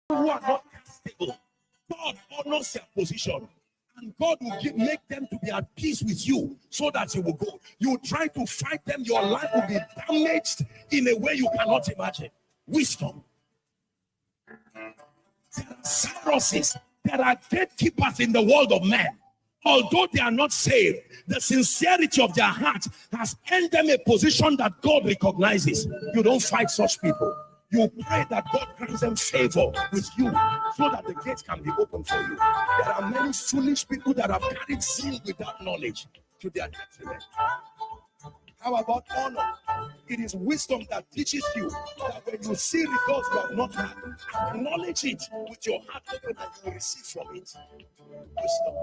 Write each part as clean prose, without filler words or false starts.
Who are not stable, God honors their position, and God will make them to be at peace with you so that you will go. You try to fight them, your life will be damaged in a way you cannot imagine. Wisdom. There are Cyruses, there are gatekeepers in the world of men. Although they are not saved, the sincerity of their heart has earned them a position that God recognizes. You don't fight such people. You pray that God grants them favor with you so that the gates can be opened for you. There are many foolish people that have carried sin without knowledge to their detriment. How about honor? It is wisdom that teaches you that when you see results you have not had, acknowledge it with your heart open and you will receive from it. Wisdom.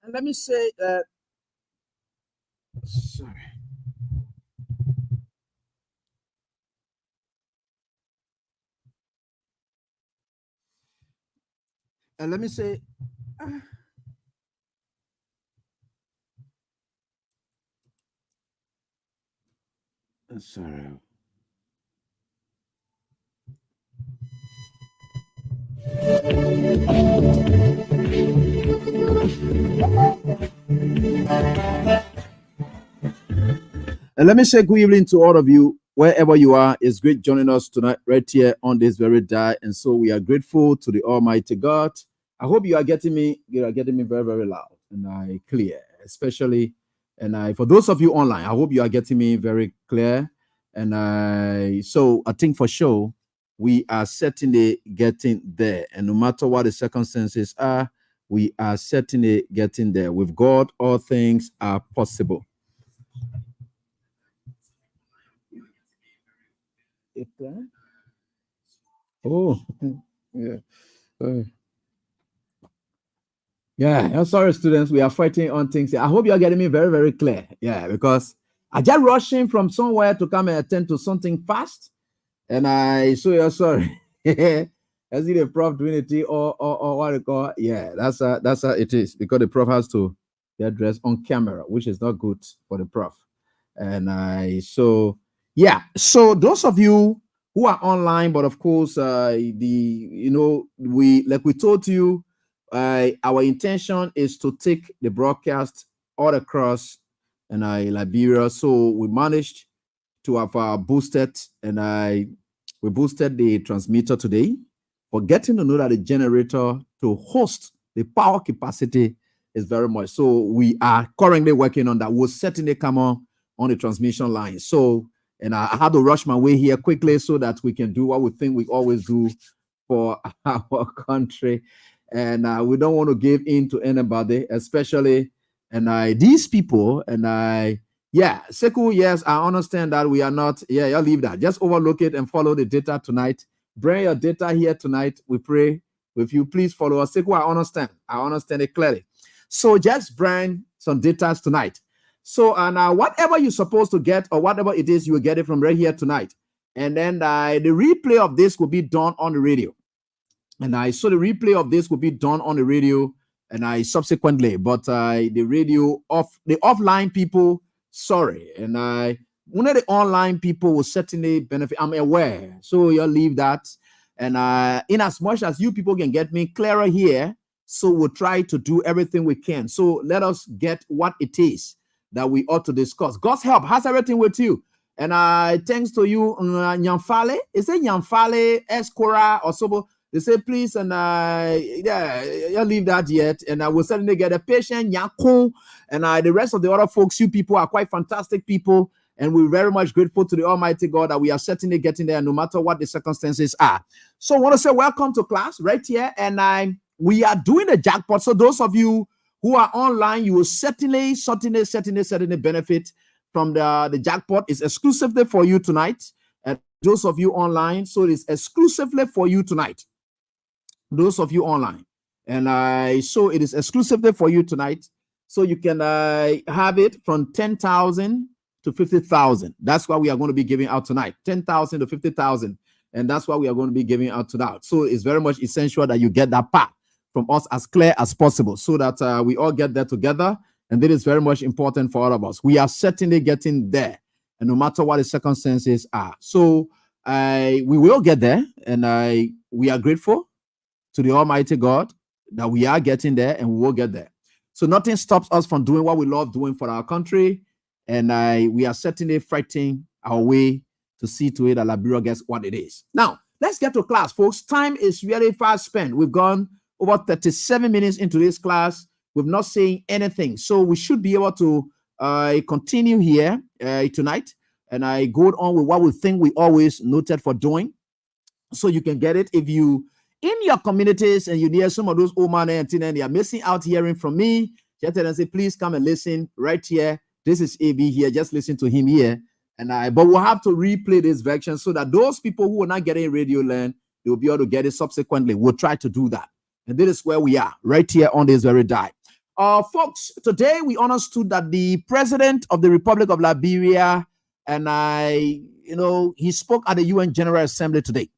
And let me say that, sorry. let me say, sorry. And let me say good evening to all of you, wherever you are. It's great joining us tonight, right here on this very day. And so we are grateful to the Almighty God. I hope you are getting me. You are getting me very, very loud and clear, especially. And for those of you online, I hope you are getting me very clear. So I think for sure we are certainly getting there. And no matter what the circumstances are, we are certainly getting there. With God, all things are possible. Oh, yeah. Yeah, I'm sorry, students. We are fighting on things. I hope you are getting me very, very clear. Yeah, because I just rushing from somewhere to come and attend to something fast. So you're sorry. I see the prof doing it or what you call. Yeah, that's how it is, because the prof has to get dressed on camera, which is not good for the prof. So yeah. So those of you who are online, but of course, we told you, our intention is to take the broadcast all across Liberia. So we managed to have boosted, we boosted the transmitter today, for getting to know that the generator to host the power capacity is very much. So we are currently working on that. We'll certainly come on the transmission line. So, and I had to rush my way here quickly so that we can do what we think we always do for our country. And we don't want to give in to anybody, especially these people. Yeah, Seku, yes, I understand that we are not. Yeah, y'all leave that. Just overlook it and follow the data tonight. Bring your data here tonight. We pray with you. Please follow us. Seku, I understand. I understand it clearly. So just bring some data tonight. So, and whatever you're supposed to get or whatever it is, you will get it from right here tonight. And then the replay of this will be done on the radio. So the replay of this will be done on the radio subsequently. But the radio the offline people, sorry. One of the online people will certainly benefit. I'm aware. So you'll leave that. And in as much as you people can get me clearer here, so we'll try to do everything we can. So let us get what it is that we ought to discuss. God's help has everything with you. And thanks to you, Nyamfale. Is it Nyamfale, Escora, or so? They say, please, and you'll leave that yet. And I will certainly get a patient, Yakun, and the rest of the other folks. You people are quite fantastic people. And we're very much grateful to the Almighty God that we are certainly getting there no matter what the circumstances are. So I want to say welcome to class right here. And we are doing a jackpot. So those of you who are online, you will certainly benefit from the jackpot. It's exclusively for you tonight. And those of you online, so it is exclusively for you tonight. Those of you online. And so it is exclusively for you tonight. So you can have it from 10,000 to 50,000. That's what we are going to be giving out tonight. 10,000 to 50,000. And that's what we are going to be giving out tonight. So it's very much essential that you get that part from us as clear as possible so that we all get there together. And that is very much important for all of us. We are certainly getting there. And no matter what the circumstances are. So we will get there. And we are grateful to the Almighty God that we are getting there and we will get there. So nothing stops us from doing what we love doing for our country. And we are certainly fighting our way to see to it that Liberia gets what it is. Now, let's get to class, folks. Time is really fast spent. We've gone over 37 minutes into this class. We've not saying anything. So we should be able to continue here tonight. And I go on with what we think we always noted for doing. So you can get it if you in your communities and you hear some of those old man and they are missing out hearing from me. Just tell them, say, please come and listen right here. This is AB here. Just listen to him here. But we'll have to replay this version so that those people who are not getting radio land, they will be able to get it subsequently. We'll try to do that. And this is where we are, right here on this very day. Folks, today we understood that the president of the Republic of Liberia, he spoke at the UN General Assembly today.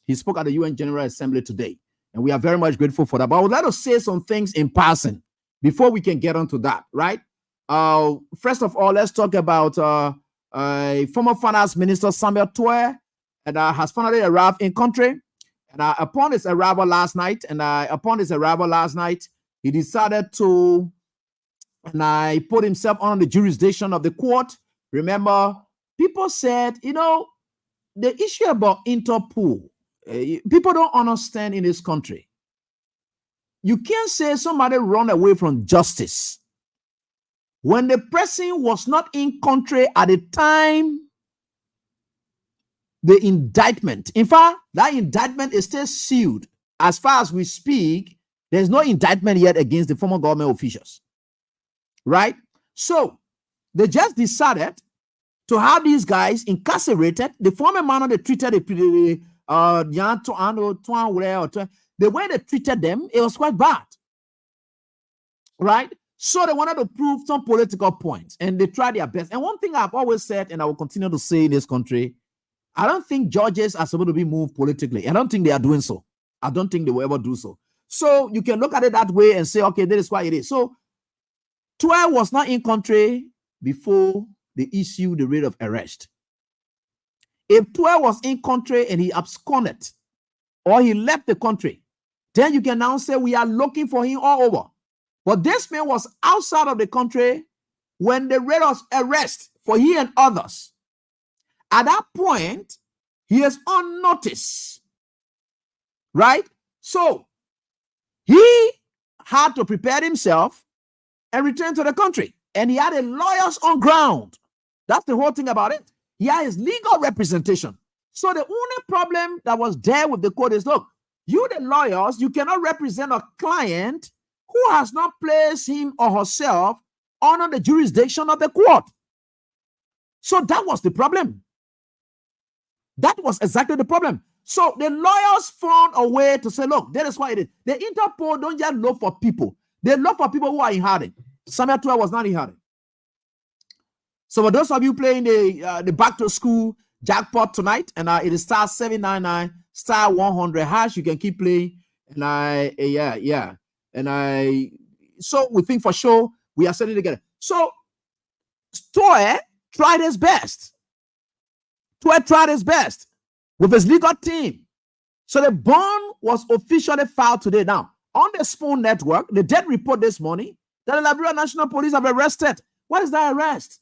He spoke at the UN General Assembly today. And we are very much grateful for that. But I would like to say some things in passing before we can get onto that, right? First of all, let's talk about former finance minister Samuel Toy, and has finally arrived in country. And upon his arrival last night, he decided to put himself under the jurisdiction of the court. Remember, people said, the issue about Interpol, people don't understand in this country. You can't say somebody run away from justice when the person was not in country at the time the indictment. In fact, that indictment is still sealed. As far as we speak, there's no indictment yet against the former government officials. Right? So they just decided to have these guys incarcerated. The former manner they treated the way they treated them, it was quite bad. Right? So they wanted to prove some political points, and they tried their best. And one thing I've always said, and I will continue to say in this country, I don't think judges are supposed to be moved politically. I don't think they are doing so. I don't think they will ever do so. So you can look at it that way and say, okay, that is why it is. So 12 was not in country before they issued the writ of arrest. If 12 was in country and he absconded or he left the country, then you can now say we are looking for him all over. But this man was outside of the country when the writ of arrest for he and others. At that point, he is on notice, right? So he had to prepare himself and return to the country. And he had a lawyers on ground. That's the whole thing about it. He had his legal representation. So the only problem that was there with the court is, look, you the lawyers, you cannot represent a client who has not placed him or herself under the jurisdiction of the court. So that was the problem. That was exactly the problem. So the lawyers found a way to say, look, that is why it is. The Interpol don't just look for people. They look for people who are in hiding. Samuel 12 was not in hiding. So for those of you playing the back to school jackpot tonight, and it is star 799 star 100 hash, you can keep playing. And so we think for sure we are setting together. So Toy tried his best. Toy tried his best with his legal team. So the bond was officially filed today. Now, on the Spoon Network, the dead report this morning that the Liberia National Police have arrested. What is that arrest?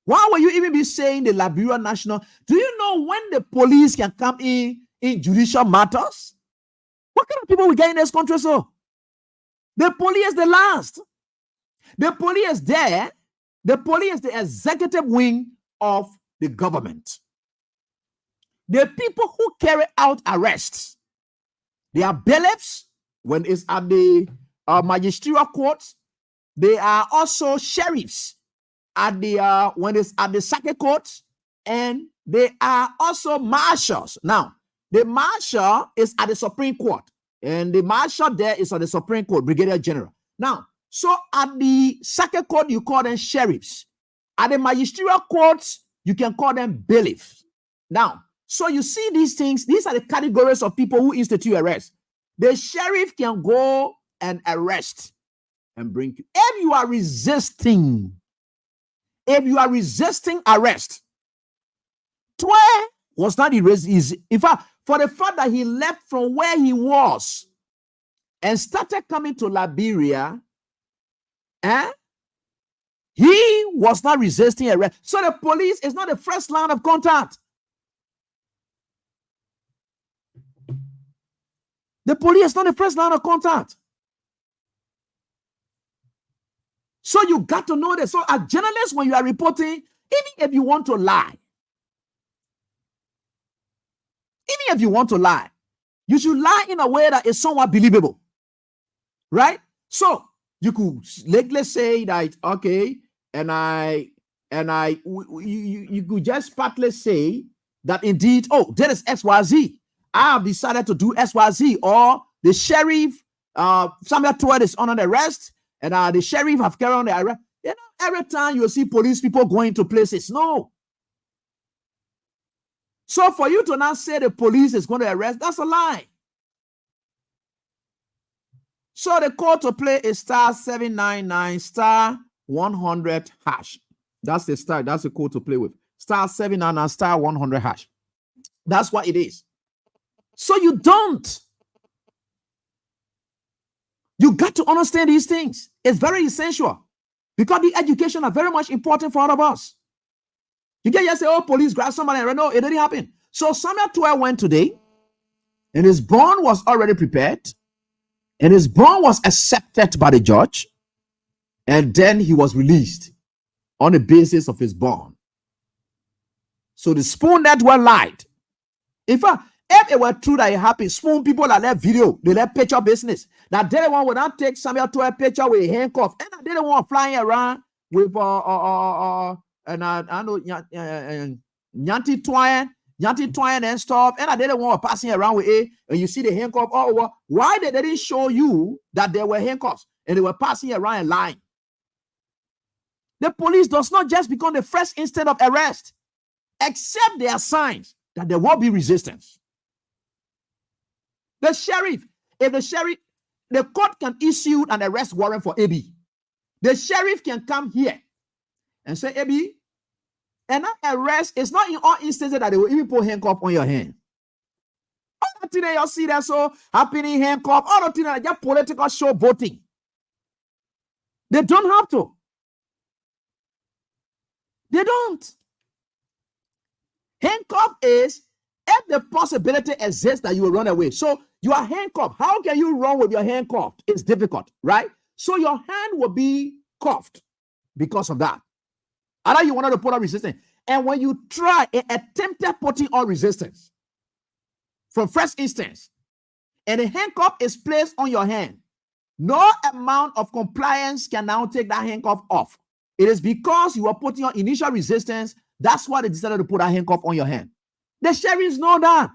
Why will you even be saying the Liberia National? Do you know when the police can come in judicial matters? What kind of people we get in this country? So the police is the last. The police is there. The police is the executive wing of the government. The people who carry out arrests, they are bailiffs when it's at the magisterial courts. They are also sheriffs at the when it's at the circuit courts, and they are also marshals. Now, the marshal is at the Supreme Court, and the marshal there is at the Supreme Court, Brigadier General. Now, so at the circuit court, you call them sheriffs. At the magisterial courts, you can call them bailiffs. Now, so you see these things, these are the categories of people who institute arrest. The sheriff can go and arrest and bring you. If you are resisting arrest, Toy was not easy. In fact, for the fact that he left from where he was and started coming to Liberia, he was not resisting arrest. So the police is not the first line of contact. The police is not the first line of contact. So you got to know this. So as journalists, when you are reporting, even if you want to lie, you should lie in a way that is somewhat believable. Right? So you could let's say that, okay, you could just partly say that indeed, oh, there is XYZ. I have decided to do XYZ, or the sheriff, Samuel Toy is under arrest, and the sheriff have carried on the arrest. You know, every time you see police people going to places, no. So for you to now say the police is going to arrest, that's a lie. So the code to play is *799 *100 hash. That's the start. That's the code to play with. *799 *100 hash. That's what it is. So you don't. You got to understand these things. It's very essential because the education are very much important for all of us. You can't just say, oh, police grab somebody. No, it didn't happen. So Samuel 12 went today, and his bond was already prepared, and his bond was accepted by the judge, and then he was released on the basis of his bond. So the spoon that were lied. In fact, if it were true that it happened, spoon people that left video, they left picture business. That they one would not take Samuel 12 picture with a handcuff, and they didn't want flying around with and I know Nyanti twine and stuff, and I didn't want passing around with it, and you see the handcuff all over. Why they didn't show you that there were handcuffs and they were passing around and lying? The police does not just become the first instant of arrest, except there are signs that there will be resistance. The sheriff, the court can issue an arrest warrant for AB. The sheriff can come here and say, AB, and that arrest is not in all instances that they will even put handcuff on your hand. All the things that you see that so happening handcuff, all the things that are just political showboating. They don't have to. They don't. Handcuff is if the possibility exists that you will run away. So you are handcuffed. How can you run with your hand cuffed? It's difficult, right? So your hand will be cuffed because of that. Either you wanted to put on resistance. And when you try and attempted putting on resistance from first instance, and a handcuff is placed on your hand, no amount of compliance can now take that handcuff off. It is because you are putting on initial resistance. That's why they decided to put that handcuff on your hand. The sheriffs know that.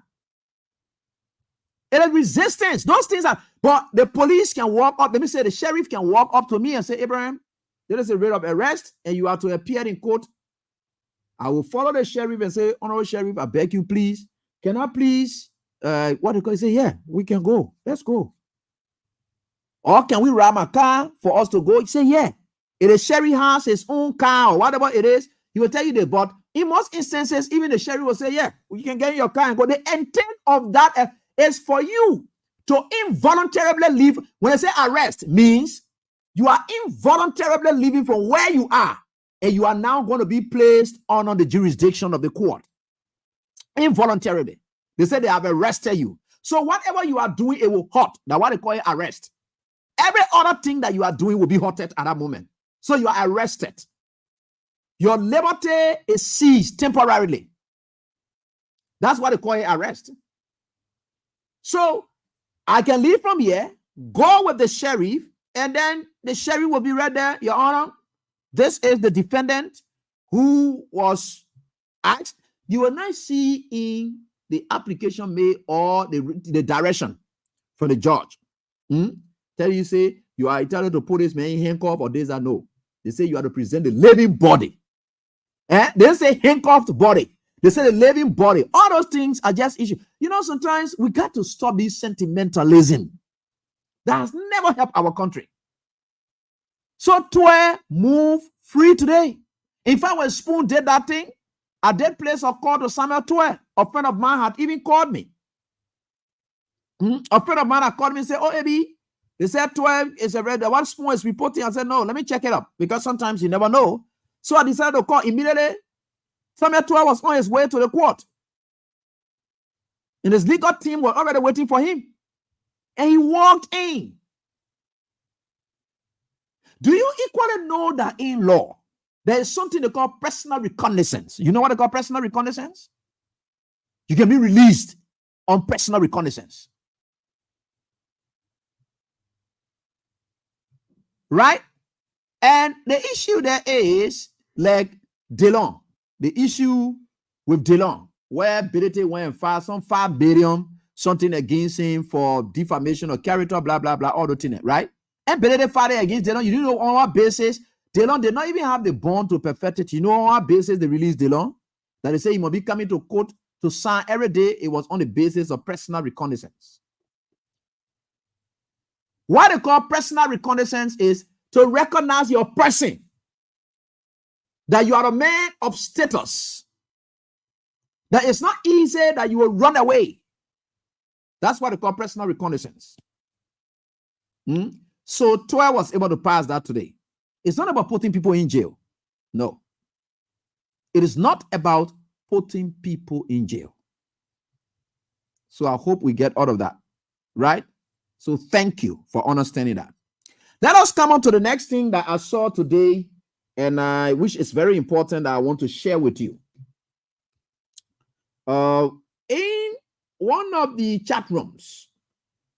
It is resistance. Those things are, but the police can walk up. Let me say the sheriff can walk up to me and say, Abraham, there is a rate of arrest and you are to appear in court. I will follow the sheriff and say, Honorable Sheriff, I beg you, please. Can I please, what do you call it? Say, yeah, we can go. Let's go. Or can we ride my car for us to go? You say, yeah. If the sheriff has his own car or whatever it is, he will tell you that. But in most instances, even the sheriff will say, yeah, you can get in your car and go. The intent of that is for you to involuntarily leave. When I say arrest, means you are involuntarily leaving from where you are, and you are now going to be placed under the jurisdiction of the court. Involuntarily. They say they have arrested you. So whatever you are doing, it will hurt. That's what they call it arrest. Every other thing that you are doing will be hurted at that moment. So you are arrested. Your liberty is seized temporarily. That's what they call it arrest. So I can leave from here, go with the sheriff, and then the sheriff will be right there. Your Honor, this is the defendant who was asked. You will not see in the application made or the direction from the judge. Tell you, say, you are entitled to put this man in handcuff or this or no. They say you have to present the living body. They say handcuffed body. They say the living body. All those things are just issues. You know, sometimes we got to stop this sentimentalism. That has never helped our country. So Twe move free today. In fact, when Spoon did that thing, I did place a call to Samuel Twe. A friend of mine had even called me. A friend of mine had called me and said, oh, Eddie, they said 12 is a red. One Spoon is reporting. I said, no, let me check it up because sometimes you never know. So I decided to call immediately. Samuel 12 was on his way to the court. And his legal team were already waiting for him. And he walked in. Do you equally know that in law, there is something they call personal reconnaissance? You know what they call personal reconnaissance? You can be released on personal reconnaissance. Right? And the issue there is like DeLong. The issue with DeLong, where Billy went and filed some 5 billion, something against him for defamation of character, blah, blah, blah, all the things, right? And Billy filed against DeLong. You know on what basis? DeLong did not even have the bond to perfect it. You know on what basis they released DeLong? That they say he must be coming to court to sign every day. It was on the basis of personal reconnaissance. What they call personal reconnaissance is to recognize your person, that you are a man of status, that it's not easy that you will run away. That's what they call personal reconnaissance. So Toya was able to pass that today. It's not about putting people in jail. No. It is not about putting people in jail. So I hope we get out of that, right? So thank you for understanding that. Let us come on to the next thing that I saw today, and I wish it's very important that I want to share with you. In one of the chat rooms,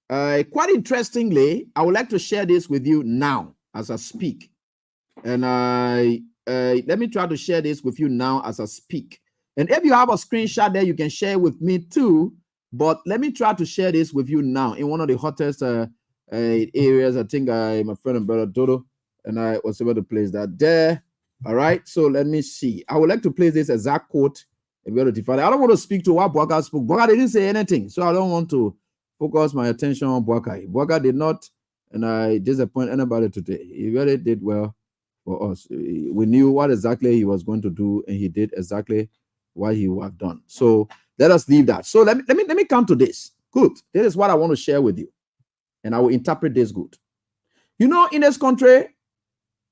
quite interestingly, I would like to share this with you now as I speak. And let me try to share this with you now as I speak. And if you have a screenshot there, you can share with me too. But let me try to share this with you now in one of the hottest areas. I think my friend and brother Dodo and I was able to place that there. All right. So let me see. I would like to place this exact quote. I don't want to speak to what Boakai spoke. Boakai didn't say anything, so I don't want to focus my attention on Boakai. Boakai did not, and I disappoint anybody today. He really did well for us. We knew what exactly he was going to do, and he did exactly what he would have done. So let us leave that. So let me come to this. Good. This is what I want to share with you, and I will interpret this good. You know, in this country,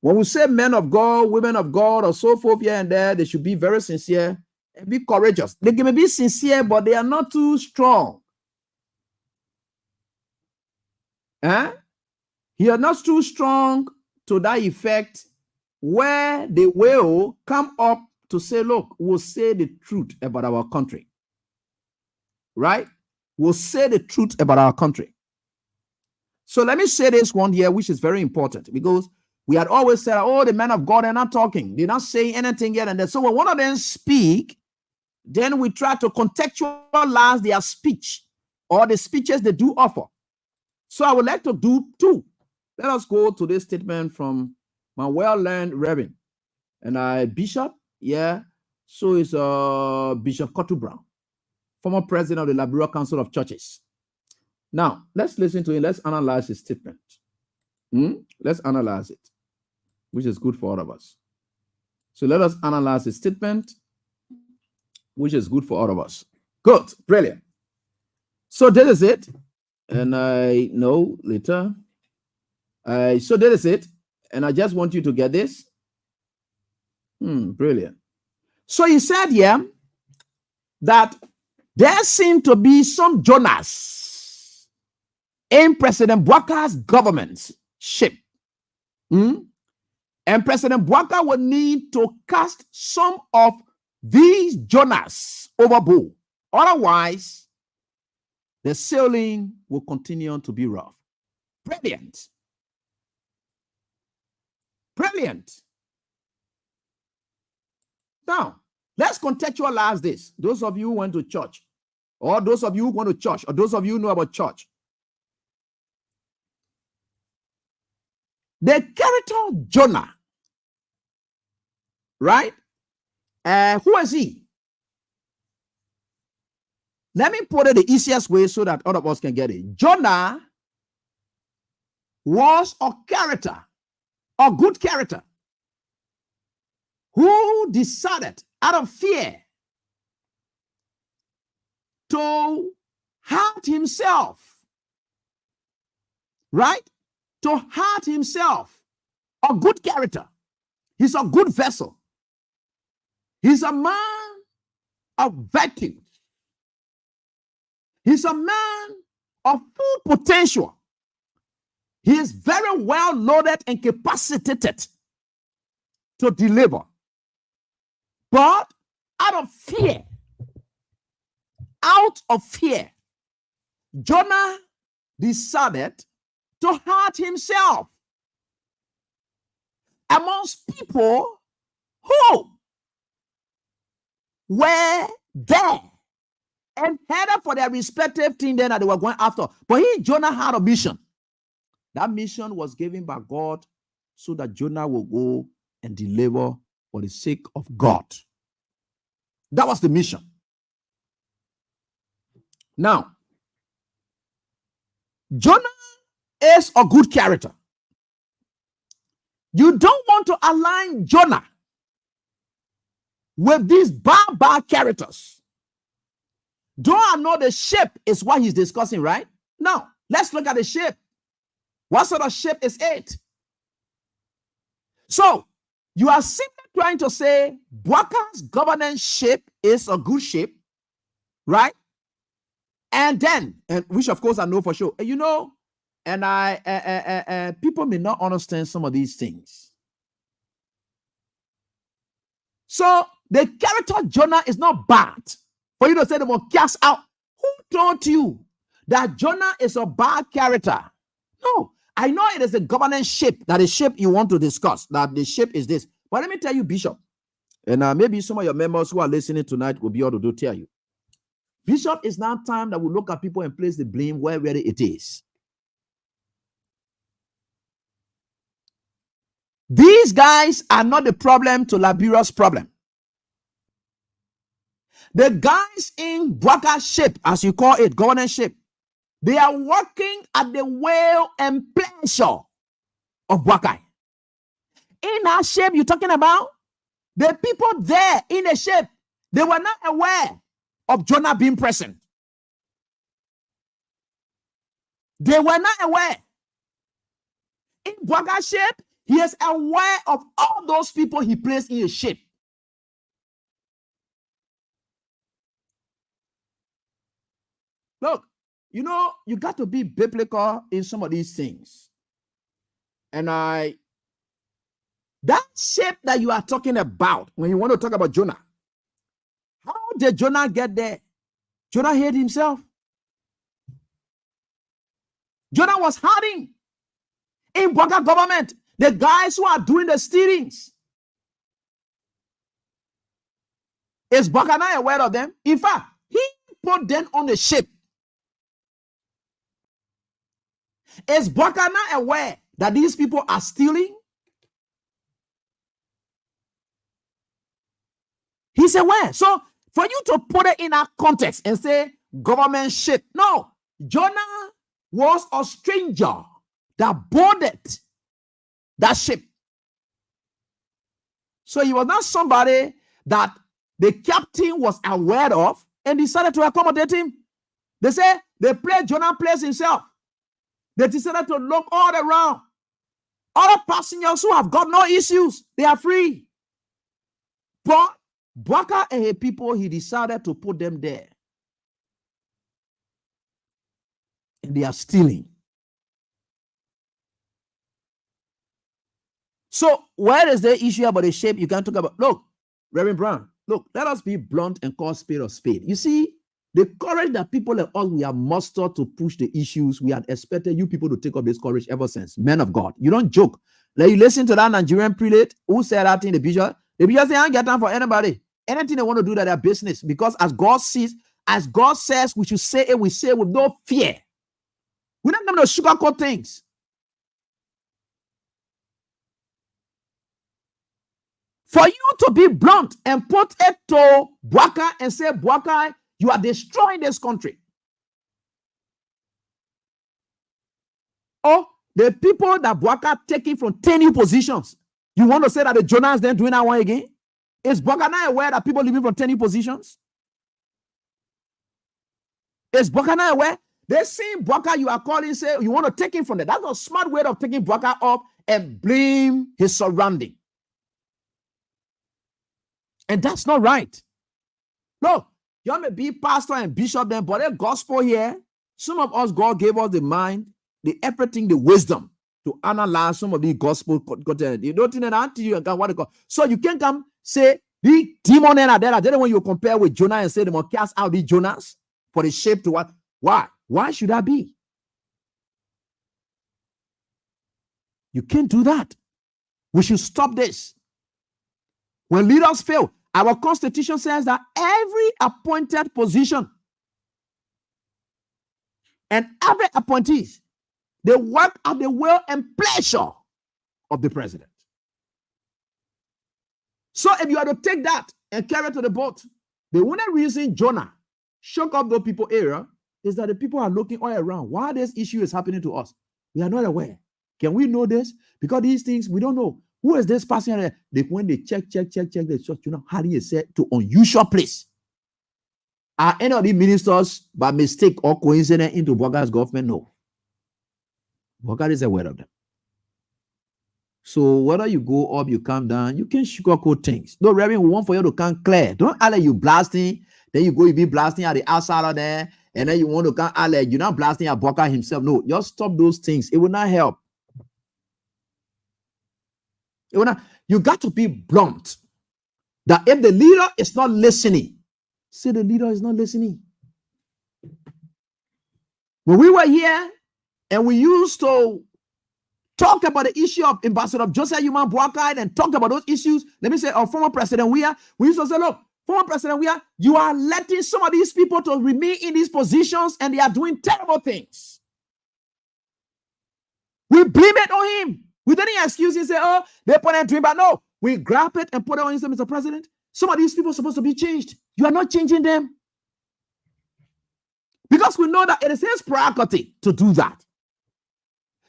when we say men of God, women of God, or so forth here and there, they should be very sincere and be courageous. They can be sincere, but they are not too strong. He are not too strong to that effect, where they will come up to say, look, we'll say the truth about our country. Right? We'll say the truth about our country. So let me say this one here, which is very important, because we had always said, oh, the men of God are not talking. They're not saying anything yet. And then, so when one of them speak, then we try to contextualize their speech or the speeches they do offer. So I would like to do two. Let us go to this statement from my well-learned Reverend and Bishop. Yeah. So it's Bishop Cottle Brown, former president of the Liberal Council of Churches. Now, let's listen to him. Let's analyze his statement. Let's analyze it, which is good for all of us. So let us analyze his statement, which is good for all of us. Good. Brilliant. So this is it. And I know later. So this is it. And I just want you to get this. Brilliant. So he said here that there seem to be some Jonahs in President Boakai's government ship. And President Boakai will need to cast some of these Jonahs overboard. Otherwise, the sailing will continue to be rough. Brilliant. Brilliant. Now, let's contextualize this. Those of you who went to church, or those of you who went to church, or those of you who know about church. The character Jonah, right? Who is he? Let me put it the easiest way so that all of us can get it. Jonah was a character, a good character, who decided out of fear to hurt himself, right? To hurt himself. A good character. He's a good vessel. He's a man of virtue. He's a man of full potential. He is very well loaded and capacitated to deliver. But out of fear, Jonah decided to hurt himself amongst people who were there and headed for their respective thing then that they were going after. But Jonah had a mission. That mission was given by God so that Jonah will go and deliver for the sake of God. That was the mission. Now, Jonah is a good character. You don't want to align Jonah with these bad characters. Don't know the shape is what he's discussing, right? Now, let's look at the shape. What sort of shape is it? So, you are simply trying to say Boakai's governance shape is a good shape, right? And then, which of course I know for sure, you know, and people may not understand some of these things. So the character Jonah is not bad for you to say they will cast out. Who told you that Jonah is a bad character? No, I know it is a governance shape, that is shape you want to discuss, that the shape is this. But let me tell you, Bishop, and maybe some of your members who are listening tonight will be able to tell you. Bishop, it's now time that we look at people and place the blame where really it is. These guys are not the problem to Liberia's problem. The guys in Boakai shape, as you call it, governance shape, they are working at the will and pleasure of Boakai. In that shape you're talking about, the people there in the shape, they were not aware of Jonah being present. They were not aware. In Boakai shape, he is aware of all those people he placed in a shape. Look, you know, you got to be biblical in some of these things. And that shape that you are talking about, when you want to talk about Jonah, how did Jonah get there? Jonah hid himself. Jonah was hiding in Boakai government. The guys who are doing the steerings. Is Boakai not aware of them? In fact, he put them on the ship. Is Boakai not aware that these people are stealing? He's aware. So for you to put it in a context and say government ship, no, Jonah was a stranger that boarded that ship. So he was not somebody that the captain was aware of and decided to accommodate him. They say they played Jonah plays himself. They decided to look all around. Other passengers who have got no issues, they are free. But Boakai and his people, he decided to put them there. And they are stealing. So where is the issue about the shape you can talk about? Look, Reverend Brown, look, let us be blunt and call spade a spade. You see, the courage that people like us, we have mustered to push the issues, we had expected you people to take up this courage ever since. Men of God, you don't joke. Like you listen to that Nigerian prelate who said that in the bishop say, I ain't got time for anybody. Anything they want to do, that their business. Because as God sees, as God says, we should say it, we say it with no fear. We're not going to sugarcoat things. For you to be blunt and put it to Boakai and say, Boakai, you are destroying this country. Or the people that Boakai taking from 10 new positions, you want to say that the Jonah is then doing that one again? Is Boakai not aware that people living from 10 new positions? Is Boakai not aware? They see Boakai you are calling, say you want to take him from there. That's a smart way of taking Boakai off and blame his surrounding. And that's not right. Look, you may be pastor and bishop then, but the gospel here, some of us, God gave us the mind, the everything, the wisdom to analyze some of the gospel content. You don't think that until you got what they call. So you can't come say the demon and there. Then when you compare with Jonah and say they must cast out the Jonas for the shape to what? Why? Why should that be? You can't do that. We should stop this. When leaders fail, our constitution says that every appointed position and every appointee, they work at the will and pleasure of the president. So if you are to take that and carry it to the boat, the only reason Jonah shook up those people area is that the people are looking all around. Why this issue is happening to us? We are not aware. Can we know this? Because these things we don't know. Who is this person? When they check, they check, how do you say to unusual place? Are any of the ministers by mistake or coincidence into Boakai's government? No. Boakai is aware of them. So whether you go up, you come down, you can sugarcoat things. No, Reverend, we want for you to come clear. Don't allow you blasting, then you be blasting at the outside of there, and then you want to come allow you're not blasting at Boakai himself. No, just stop those things. It will not help. It will not. You got to be blunt. That if the leader is not listening, say the leader is not listening. When we were here and we used to talk about the issue of Ambassador Joseph Human Boakai and talk about those issues. Let me say, former President we used to say, look, former President you are letting some of these people to remain in these positions and they are doing terrible things. We blame it on him. With any excuse, he say, oh, they put it to him, but no, we grab it and put it on him, Mr. President. Some of these people are supposed to be changed. You are not changing them. Because we know that it is his prerogative to do that.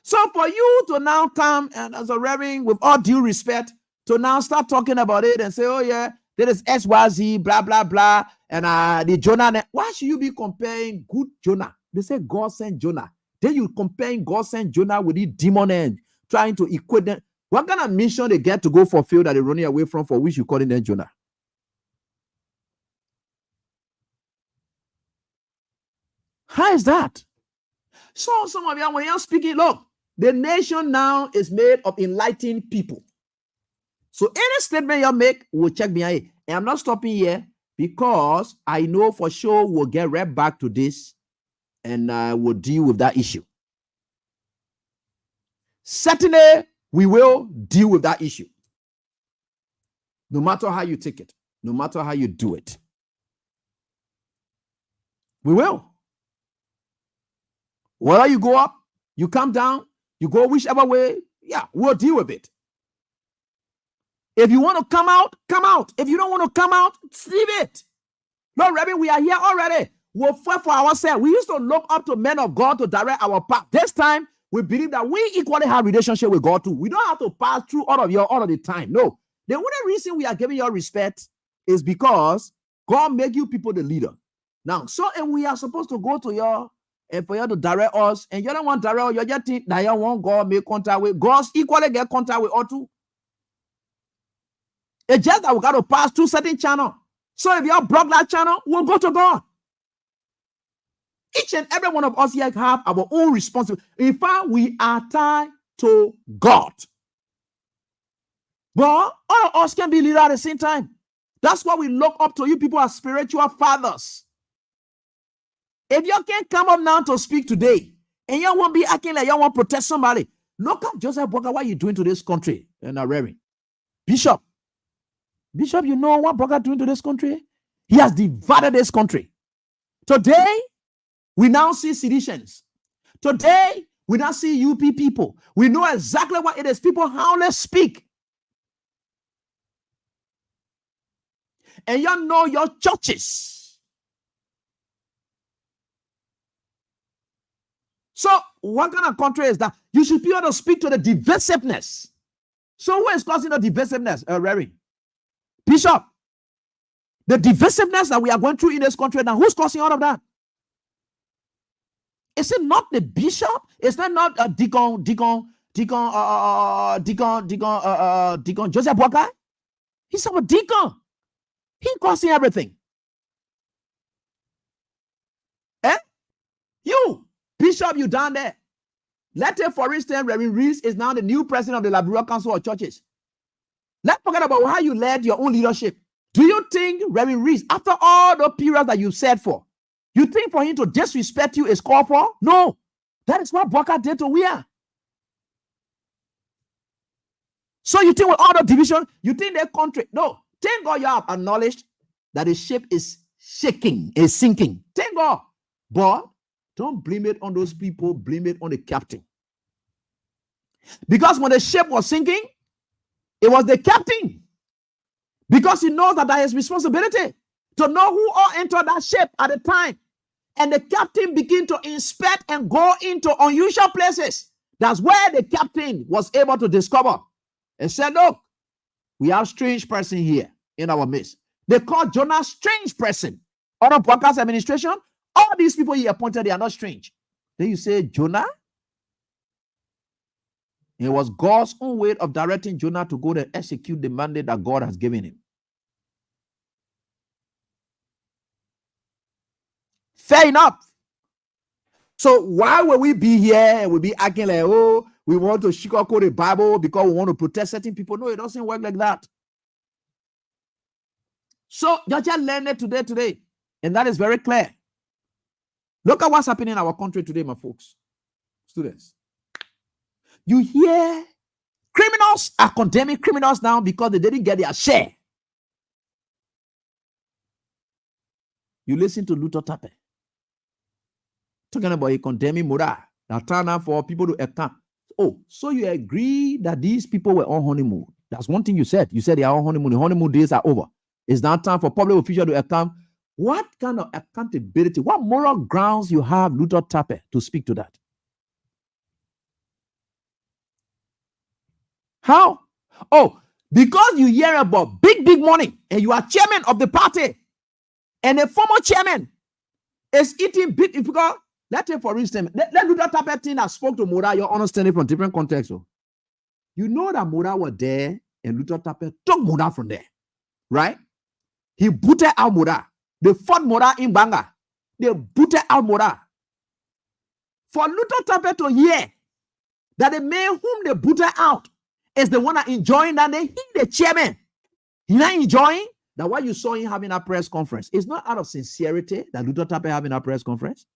So for you to now come and as a reverend, with all due respect, to now start talking about it and say, oh yeah, there is XYZ, blah, blah, blah, and the Jonah. Why should you be comparing good Jonah? They say God sent Jonah. Then you comparing God sent Jonah with the demon and trying to equate them. What kind of mission they get to go fulfill that they're running away from, for which you calling them Jonah? How is that? So some of you, when you're speaking, look, the nation now is made of enlightened people. So any statement you make will check behind. And I'm not stopping here because I know for sure we'll get right back to this and we'll deal with that issue. Certainly, we will deal with that issue. No matter how you take it, no matter how you do it. We will. Whether you go up, you come down, you go whichever way, yeah, we'll deal with it. If you want to come out, come out. If you don't want to come out, leave it. No, Rabbi, we are here already. We'll fight for ourselves. We used to look up to men of God to direct our path. This time, we believe that we equally have relationship with God too. We don't have to pass through all of the time. No. The only reason we are giving you respect is because God make you people the leader. Now, so if we are supposed to go to your and for you to direct us, and you don't want to direct us, you just think that you want God make contact with God, equally get contact with us too. It's just that we got to pass through certain channel. So if you block that channel, we'll go to God. Each and every one of us here have our own responsibility. In fact, we are tied to God. But all of us can be leaders at the same time. That's why we look up to you people as spiritual fathers. If you can't come up now to speak today, and you won't be acting like you want to protect somebody, look at Joseph Boakai, what are you doing to this country? And Reverend Bishop, you know what Boakai doing to this country? He has divided this country. Today, we now see seditions. Today, we now see UP people. We know exactly what it is. People, how they speak. And you know your churches. So, what kind of country is that? You should be able to speak to the divisiveness. So, who is causing the divisiveness, Reverend? Bishop. The divisiveness that we are going through in this country now, who's causing all of that? Is it not the bishop? Is that not Deacon Joseph Boakai? He's our deacon. He causing everything. You. Bishop, you down there. Let's say, for instance, Reverend Reese is now the new president of the Liberal Council of Churches. Let's forget about how you led your own leadership. Do you think Reverend Reese, after all the periods that you said for, you think for him to disrespect you is called for? No. That is what Boakai did to we are. So you think with all the division, you think their country? No. Thank God you have acknowledged that the ship is shaking, is sinking. Thank God. But don't blame it on those people, blame it on the captain. Because when the ship was sinking, it was the captain. Because he knows that is responsibility to know who all entered that ship at the time. And the captain began to inspect and go into unusual places. That's where the captain was able to discover and said, look, we have a strange person here in our midst. They called Jonah strange person. Under Boakai's administration, all these people he appointed, they are not strange. Then you say, Jonah? It was God's own way of directing Jonah to go and execute the mandate that God has given him. Fair enough. So why will we be here and we be acting like, oh, we want to sugarcoat the Bible because we want to protect certain people? No, it doesn't work like that. So you just learned it today. And that is very clear. Look at what's happening in our country today, my folks. Students. You hear criminals are condemning criminals now because they didn't get their share. You listen to Luther Tappe talking about a condemning Mura that turned out for people to account. Oh, so you agree that these people were on honeymoon? That's one thing you said. You said they are on honeymoon. The honeymoon days are over. It's now time for public officials to account. What kind of accountability, what moral grounds you have, Luther Tappe, to speak to that? How? Oh, because you hear about big money and you are chairman of the party and a former chairman is eating big. Because let's say, for instance, let Luther Tappe thing that spoke to Mura, you're understanding from different contexts. So you know that Mura was there and Luther Tappe took Mura from there, right? He booted out Mura. They fought Mura in Banga. They booted out Mura. For Luther Tappe to hear that the man whom they booted out is the one that enjoying that they hit the chairman. He's not enjoying that what you saw him having a press conference. It's not out of sincerity that Luther Tappe having a press conference.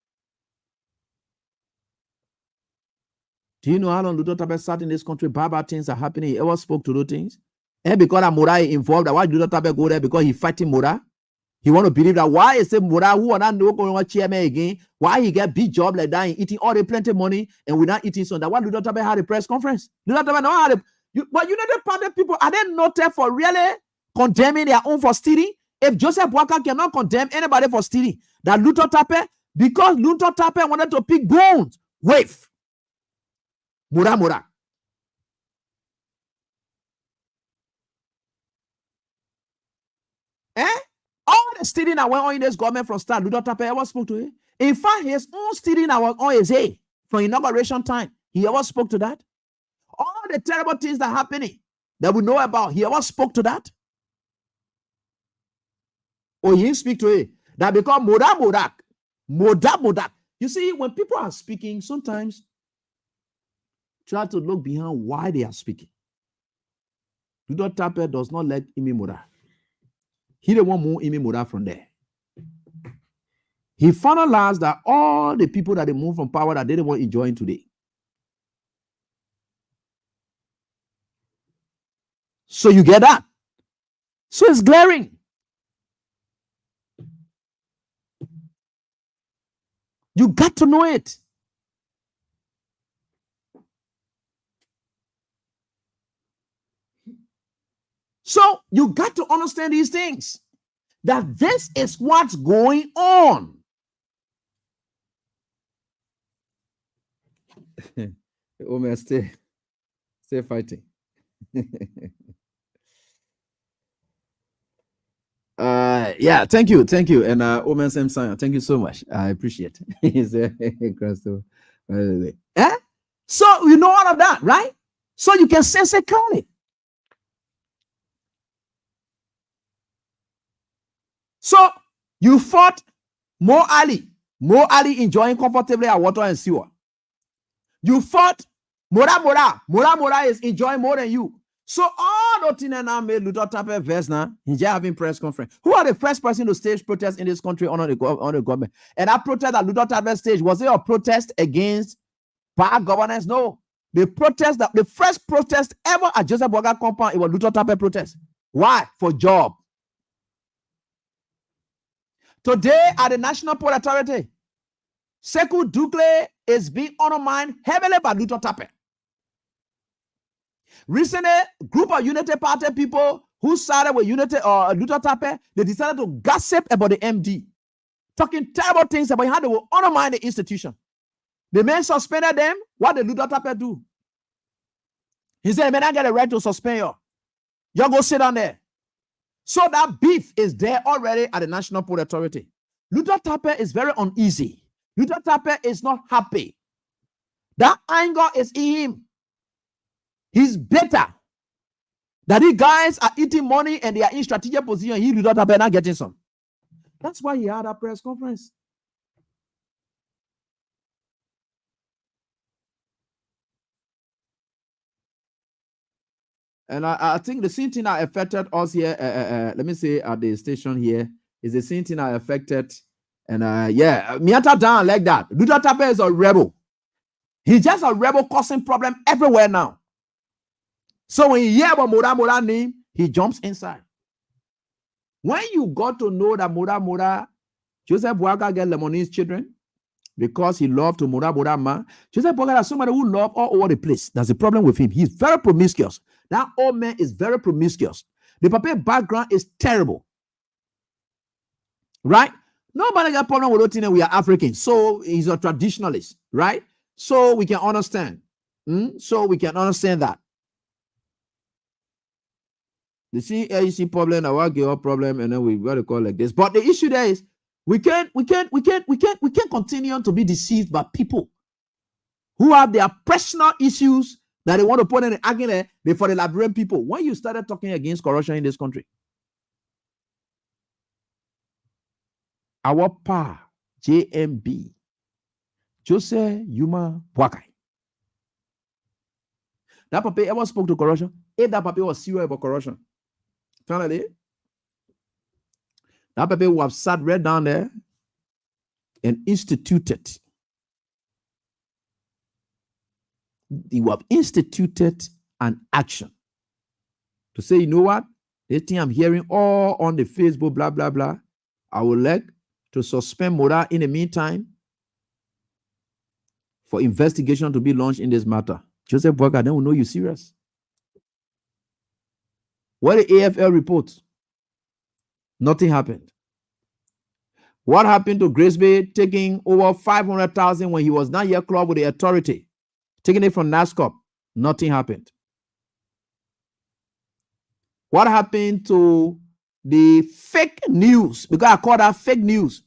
Do you know how long Luther Tappe sat in this country? Bad things are happening. He ever spoke to those things? And because Mura is involved, why Luther Tappe go there? Because he fighting Mura. He want to believe that why is it Mura who are not going to chairman again? Why he get big job like that and eating all the plenty money and we're not eating some? That why Luther Tappe had a press conference? Luther Tappe not had a. But you know the part of people, are they noted for really condemning their own for stealing? If Joseph Boakai cannot condemn anybody for stealing, that Luther Tappe, because Luther Tappe wanted to pick bones, wave. Mura. All the stealing that went on in this government from start, Luther Tappe ever spoke to it. In fact, his own stealing that was on his head from inauguration time, he ever spoke to that. All the terrible things that are happening that we know about, he ever spoke to that? Or he didn't speak to it? That because Modak. You see, when people are speaking, sometimes try to look behind why they are speaking. Luther Tappe does not let Imi Modak. He didn't want more Imi Modak from there. He finalized that all the people that they moved from power that they didn't want enjoying today. So you get that. So it's glaring. You got to know it. So you got to understand these things. That this is what's going on. Omer, stay fighting. Yeah, thank you, and Omer Samson, thank you so much. I appreciate it. So you know all of that, right? So you can sense it clearly. So you fought Mo Ali enjoying comfortably at water and sewer. You fought Mora is enjoying more than you. So all the things now made Luther Tappe verse now. He's just having press conference. Who are the first person to stage protest in this country on the government? And that protest that Luther Tappe stage, was it a protest against bad governance? No. The first protest ever at Joseph Boakai compound, it was Luther Tappe protest. Why? For job. Today at the National Port Authority, Sekou Dukle is being undermined heavily by Luther Tappe. Recently, a group of Unity Party people who started with Unity or Luther Tappe, they decided to gossip about the MD, talking terrible things about how they will undermine the institution. The man suspended them. What did Luther Tappe do? He said, man, I get a right to suspend you. You go sit down there. So that beef is there already at the National Port Authority. Luther Tappe is very uneasy. Luther Tappe is not happy. That anger is in him. He's better. That these guys are eating money and they are in strategic position. He Luther Tappe not getting some. That's why he had a press conference. And I think the same thing that affected us here, let me say at the station here, is the same thing that affected, and yeah, Miata down like that. Luther Tappe is a rebel. He's just a rebel causing problem everywhere now. So when you hear about Mora name, he jumps inside. When you got to know that Mora, Joseph Boakai get Lemone's children, because he loved to Mora man. Joseph Boakai is somebody who loved all over the place. That's the problem with him. He's very promiscuous. That old man is very promiscuous. The Papa background is terrible. Right? Nobody got problem with Otine. We are Africans. So he's a traditionalist. Right? So we can understand. So we can understand that. The CAC problem, our girl problem, and then we got to call like this. But the issue there is we can't continue to be deceived by people who have their personal issues that they want to put in the argument before the Liberian people. When you started talking against corruption in this country, our pa JMB, Joseph Yuma Boakai. That papa ever spoke to corruption? If that papa was serious about corruption, finally, that papa would have sat right down there and instituted. He would have instituted an action to say, you know what? This thing I'm hearing all on the Facebook, blah, blah, blah. I would like to suspend Mora in the meantime for investigation to be launched in this matter. Joseph Boakai then will know you serious. What the AFL reports? Nothing happened. What happened to Grace Bay taking over 500,000 when he was not yet club with the authority? Taking it from NASCOP, nothing happened. What happened to the fake news? Because I call that fake news.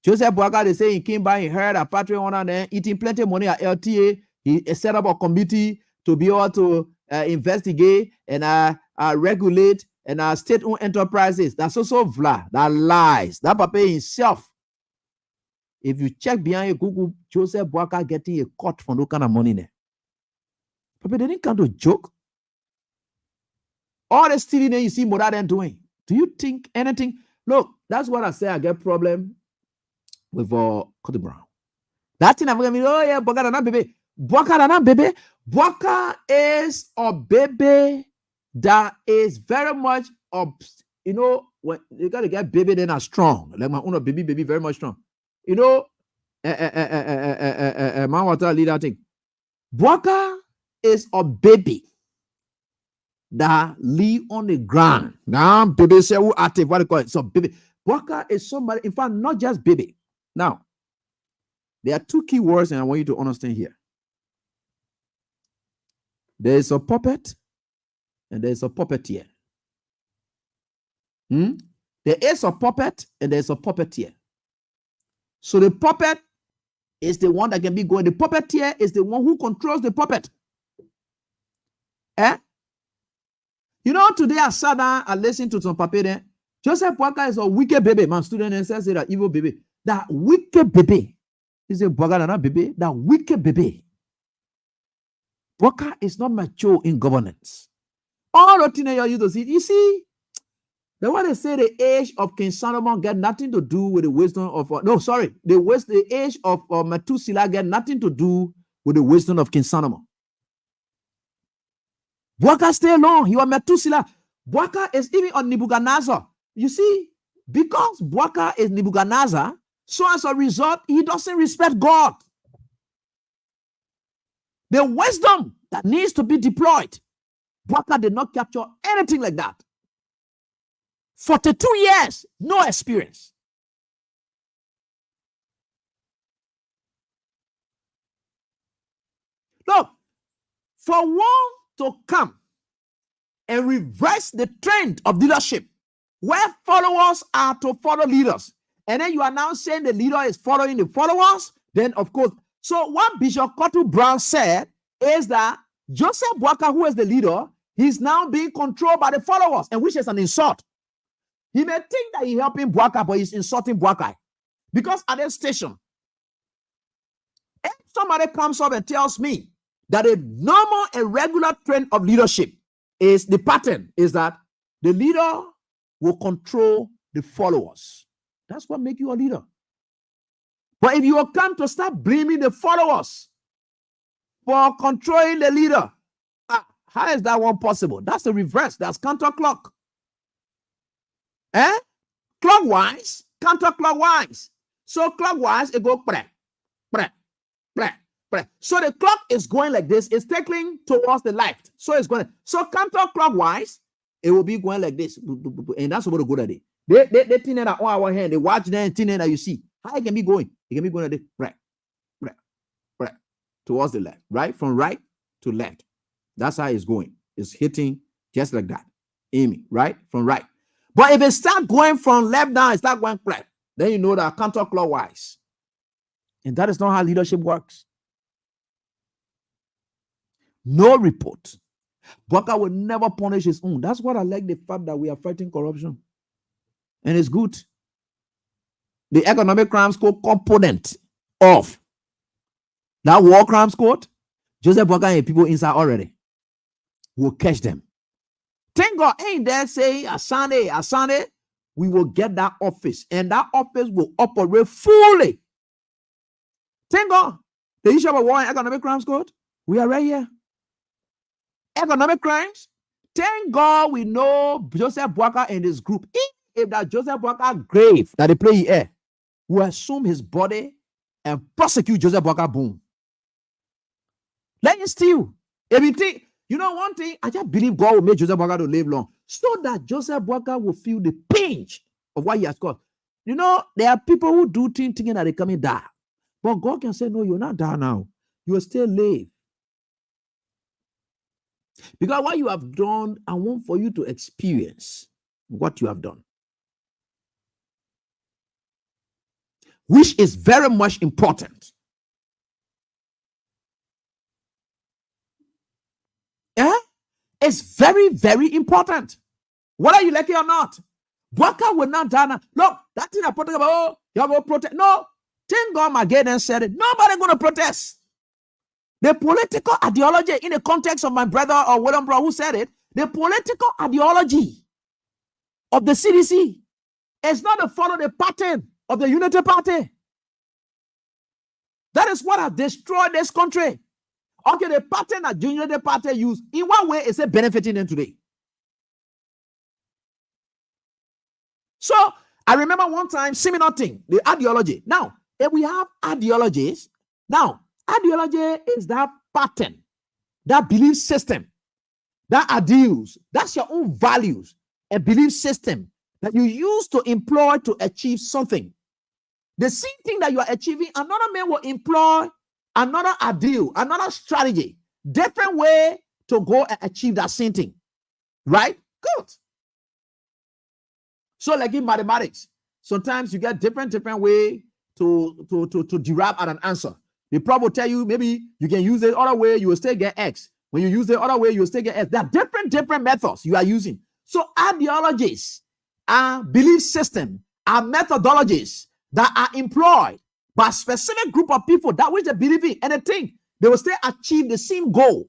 Joseph Boakai, they say he came by, he heard a Patriot owner there eating plenty of money at LTA. He set up a committee to be able to investigate and regulate and state-owned enterprises. That's also vla, that lies. That papa himself. If you check behind Google, Joseph Boakai getting a cut from no kind of money there. Papa, they didn't come to joke. All the stealing that you see Mora then doing. Do you think anything? Look, that's what I say. I get problem with Cody Brown. That thing I'm going to be, oh yeah, Boakai na baby. Boakai na baby. Boakai is a baby that is very much you know, when you gotta get baby, then are strong. Like my own baby, very much strong. You know, man, what I lead that thing. Boakai is a baby that live on the ground. Now, baby say who active, what do you call it? So baby. Boakai is somebody, in fact, not just baby. Now, there are two key words, and I want you to understand here. There is a puppet, and there is a puppeteer. There is a puppet, and there is a puppeteer. So the puppet is the one that can be going. The puppeteer is the one who controls the puppet. You know, today I sat down and listened to some paper there. Joseph Boakai is a wicked baby. My student and says that evil baby. That wicked baby. He said, Boakai not baby. That wicked baby. Boakai is not mature in governance. All the things you used to see. You see, the one they say the age of King Solomon get nothing to do with the wisdom of the age of Methuselah get nothing to do with the wisdom of King Solomon. Boakai stay alone. He was Methuselah. Boakai is even on Nebuchadnezzar. You see, because Boakai is Nebuchadnezzar, so as a result, he doesn't respect God. The wisdom that needs to be deployed, Boakai did not capture anything like that. 42 years, no experience. Look, for one to come and reverse the trend of leadership, where followers are to follow leaders, and then you are now saying the leader is following the followers, then of course. So what Bishop Cottle Brown said is that Joseph Boakai, who is the leader, he's now being controlled by the followers, and which is an insult. He may think that he's helping Boakai, but he's insulting Boakai. Because at this station, if somebody comes up and tells me that a normal and regular trend of leadership is the pattern is that the leader will control the followers. That's what makes you a leader. But if you come to start blaming the followers for controlling the leader, how is that one possible? That's the reverse. That's counterclock. Clockwise, counterclockwise. So clockwise, it goes pre. So the clock is going like this. It's tackling towards the left. So it's going. So counterclockwise, it will be going like this. And that's what the good at it. They think that on our hand, they watch them and think that you see. How it can be going? It can be going like this. Towards the left. Right? From right to left. That's how it's going. It's hitting just like that. Aiming. Right? From right. But if it start going from left down, it start going right, then you know that counterclockwise. And that is not how leadership works. No report. Boakai will never punish his own. That's what I like, the fact that we are fighting corruption. And it's good. The economic crimes code component of that war crimes code, Joseph Boakai and people inside already will catch them. Thank God, ain't there say a Sunday, we will get that office, and that office will operate fully. Thank God. The issue of war and economic crimes code, we are right here. Economic crimes, thank God we know Joseph Boakai and his group. If that Joseph Boakai grave that they play here, will assume his body and prosecute Joseph Boakai, boom. Let you steal. If you think, you know one thing, I just believe God will make Joseph Boakai to live long so that Joseph Boakai will feel the pinch of what he has caused. You know, there are people who do things thinking that they coming die. But God can say, no, you're not die now. You will still live. Because what you have done, I want for you to experience what you have done. Which is very much important. It's very, very important. Whether you like it or not. Boakai will not die now. Look, that thing I'm talking about, oh, you're going to protest. No, thank God Magadan said it. Nobody going to protest. The political ideology, in the context of my brother or William Brown who said it, the political ideology of the CDC is not to follow the pattern of the Unity Party. That is what has destroyed this country. Okay, the pattern that Unity Party use, in what way is it benefiting them today? So, I remember one time, similar thing, the ideology. Now, if we have ideologies, now, ideology is that pattern, that belief system, that ideals, that's your own values, a belief system that you use to employ to achieve something. The same thing that you are achieving, another man will employ another ideal, another strategy, different way to go and achieve that same thing. Right? Good. So like in mathematics, sometimes you get different way to derive at an answer. The prof will tell you maybe you can use the other way, you will still get X. When you use the other way, you will still get S. There are different methods you are using. So ideologies are belief system, are methodologies that are employed by a specific group of people that which they believe in, and they think they will still achieve the same goal.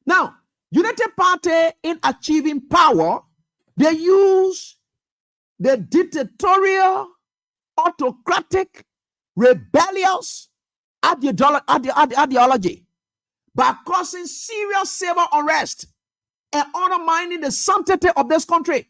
Now, Unity Party, in achieving power, they use the dictatorial, autocratic, rebellious ideology by causing serious civil unrest and undermining the sanctity of this country.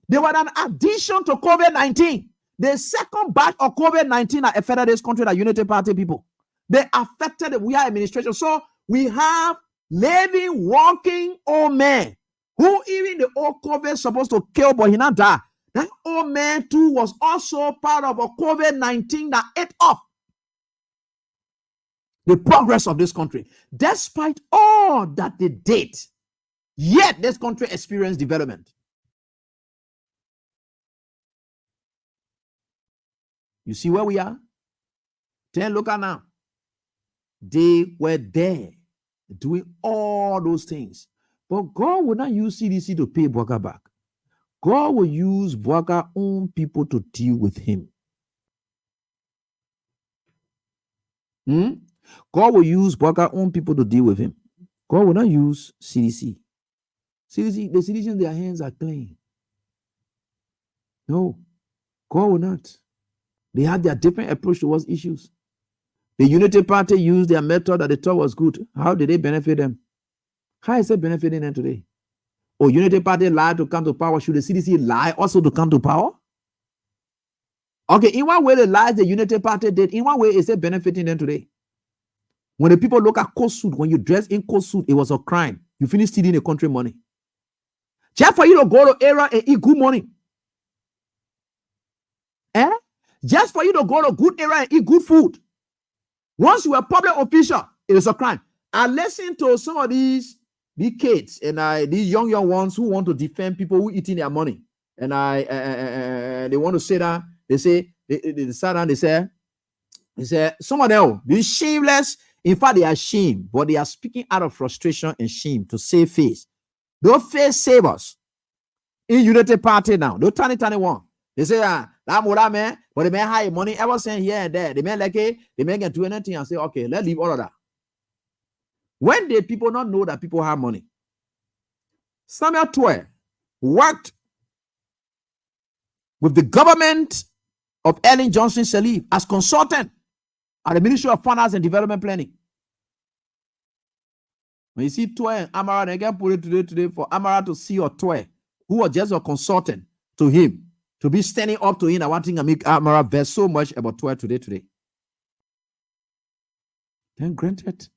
They were an addition to COVID-19. The second batch of COVID-19 that affected this country, the Unity Party people. They affected the we are administration. So we have living, walking old men who even the old COVID is supposed to kill, but he not die. That old man too was also part of a COVID-19 that ate up. the progress of this country. Despite all that they did, yet this country experienced development. You see where we are? Then look at now. They were there doing all those things. But God will not use CDC to pay Boakai back. God will use Boakai's own people to deal with him. God will use Boakai's own people to deal with him. God will not use CDC. CDC, the CDC in their hands are clean. No, God will not. They had their different approach towards issues. The Unity Party used their method that they thought was good. How did they benefit them? How is it benefiting them today? Oh, Unity Party lied to come to power. Should the CDC lie also to come to power? Okay, in what way the lies the Unity Party did, in what way is it benefiting them today? When the people look at coat suit, when you dress in coat suit, it was a crime. You finish stealing the country money. Just for you to go to era and eat good money. Just for you to go to good era and eat good food. Once you are a public official, it is a crime. I listen to some of these kids and these young ones who want to defend people who eating their money. And they want to say that, they say, they sat down, they say, some of them, be shameless. In fact, they are ashamed, but they are speaking out of frustration and shame to save face. Those face save us. In Unity Party now, don't turn it anyone. They say, that man, but the man high money ever sent here and there. The man like it, the man can do anything and say, okay, let's leave all of that. When did people not know that people have money? Samuel Twe worked with the government of Ellen Johnson Sirleaf as consultant at the Ministry of Finance and Development Planning. When you see Twe and Amara, they get put it today for Amara to see or Twe, who was just a consultant to him, to be standing up to him. I want to make Amara vex so much about Twe today. Then granted.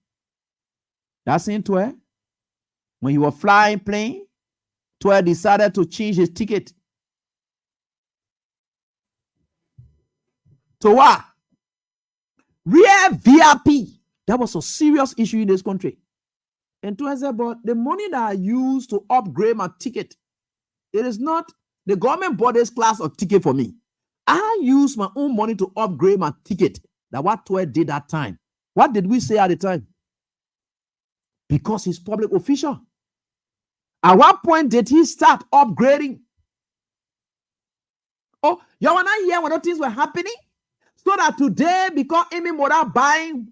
That's in Twe. When he was flying plane, Twe decided to change his ticket. To what? Real VIP. That was a serious issue in this country. And Twe said, but the money that I used to upgrade my ticket, it is not the government bought this class of ticket for me. I used my own money to upgrade my ticket. That's what Twe did that time. What did we say at the time? Because he's public official. At what point did he start upgrading? Oh, you were not here when those things were happening? So that today, because Amy Mora buying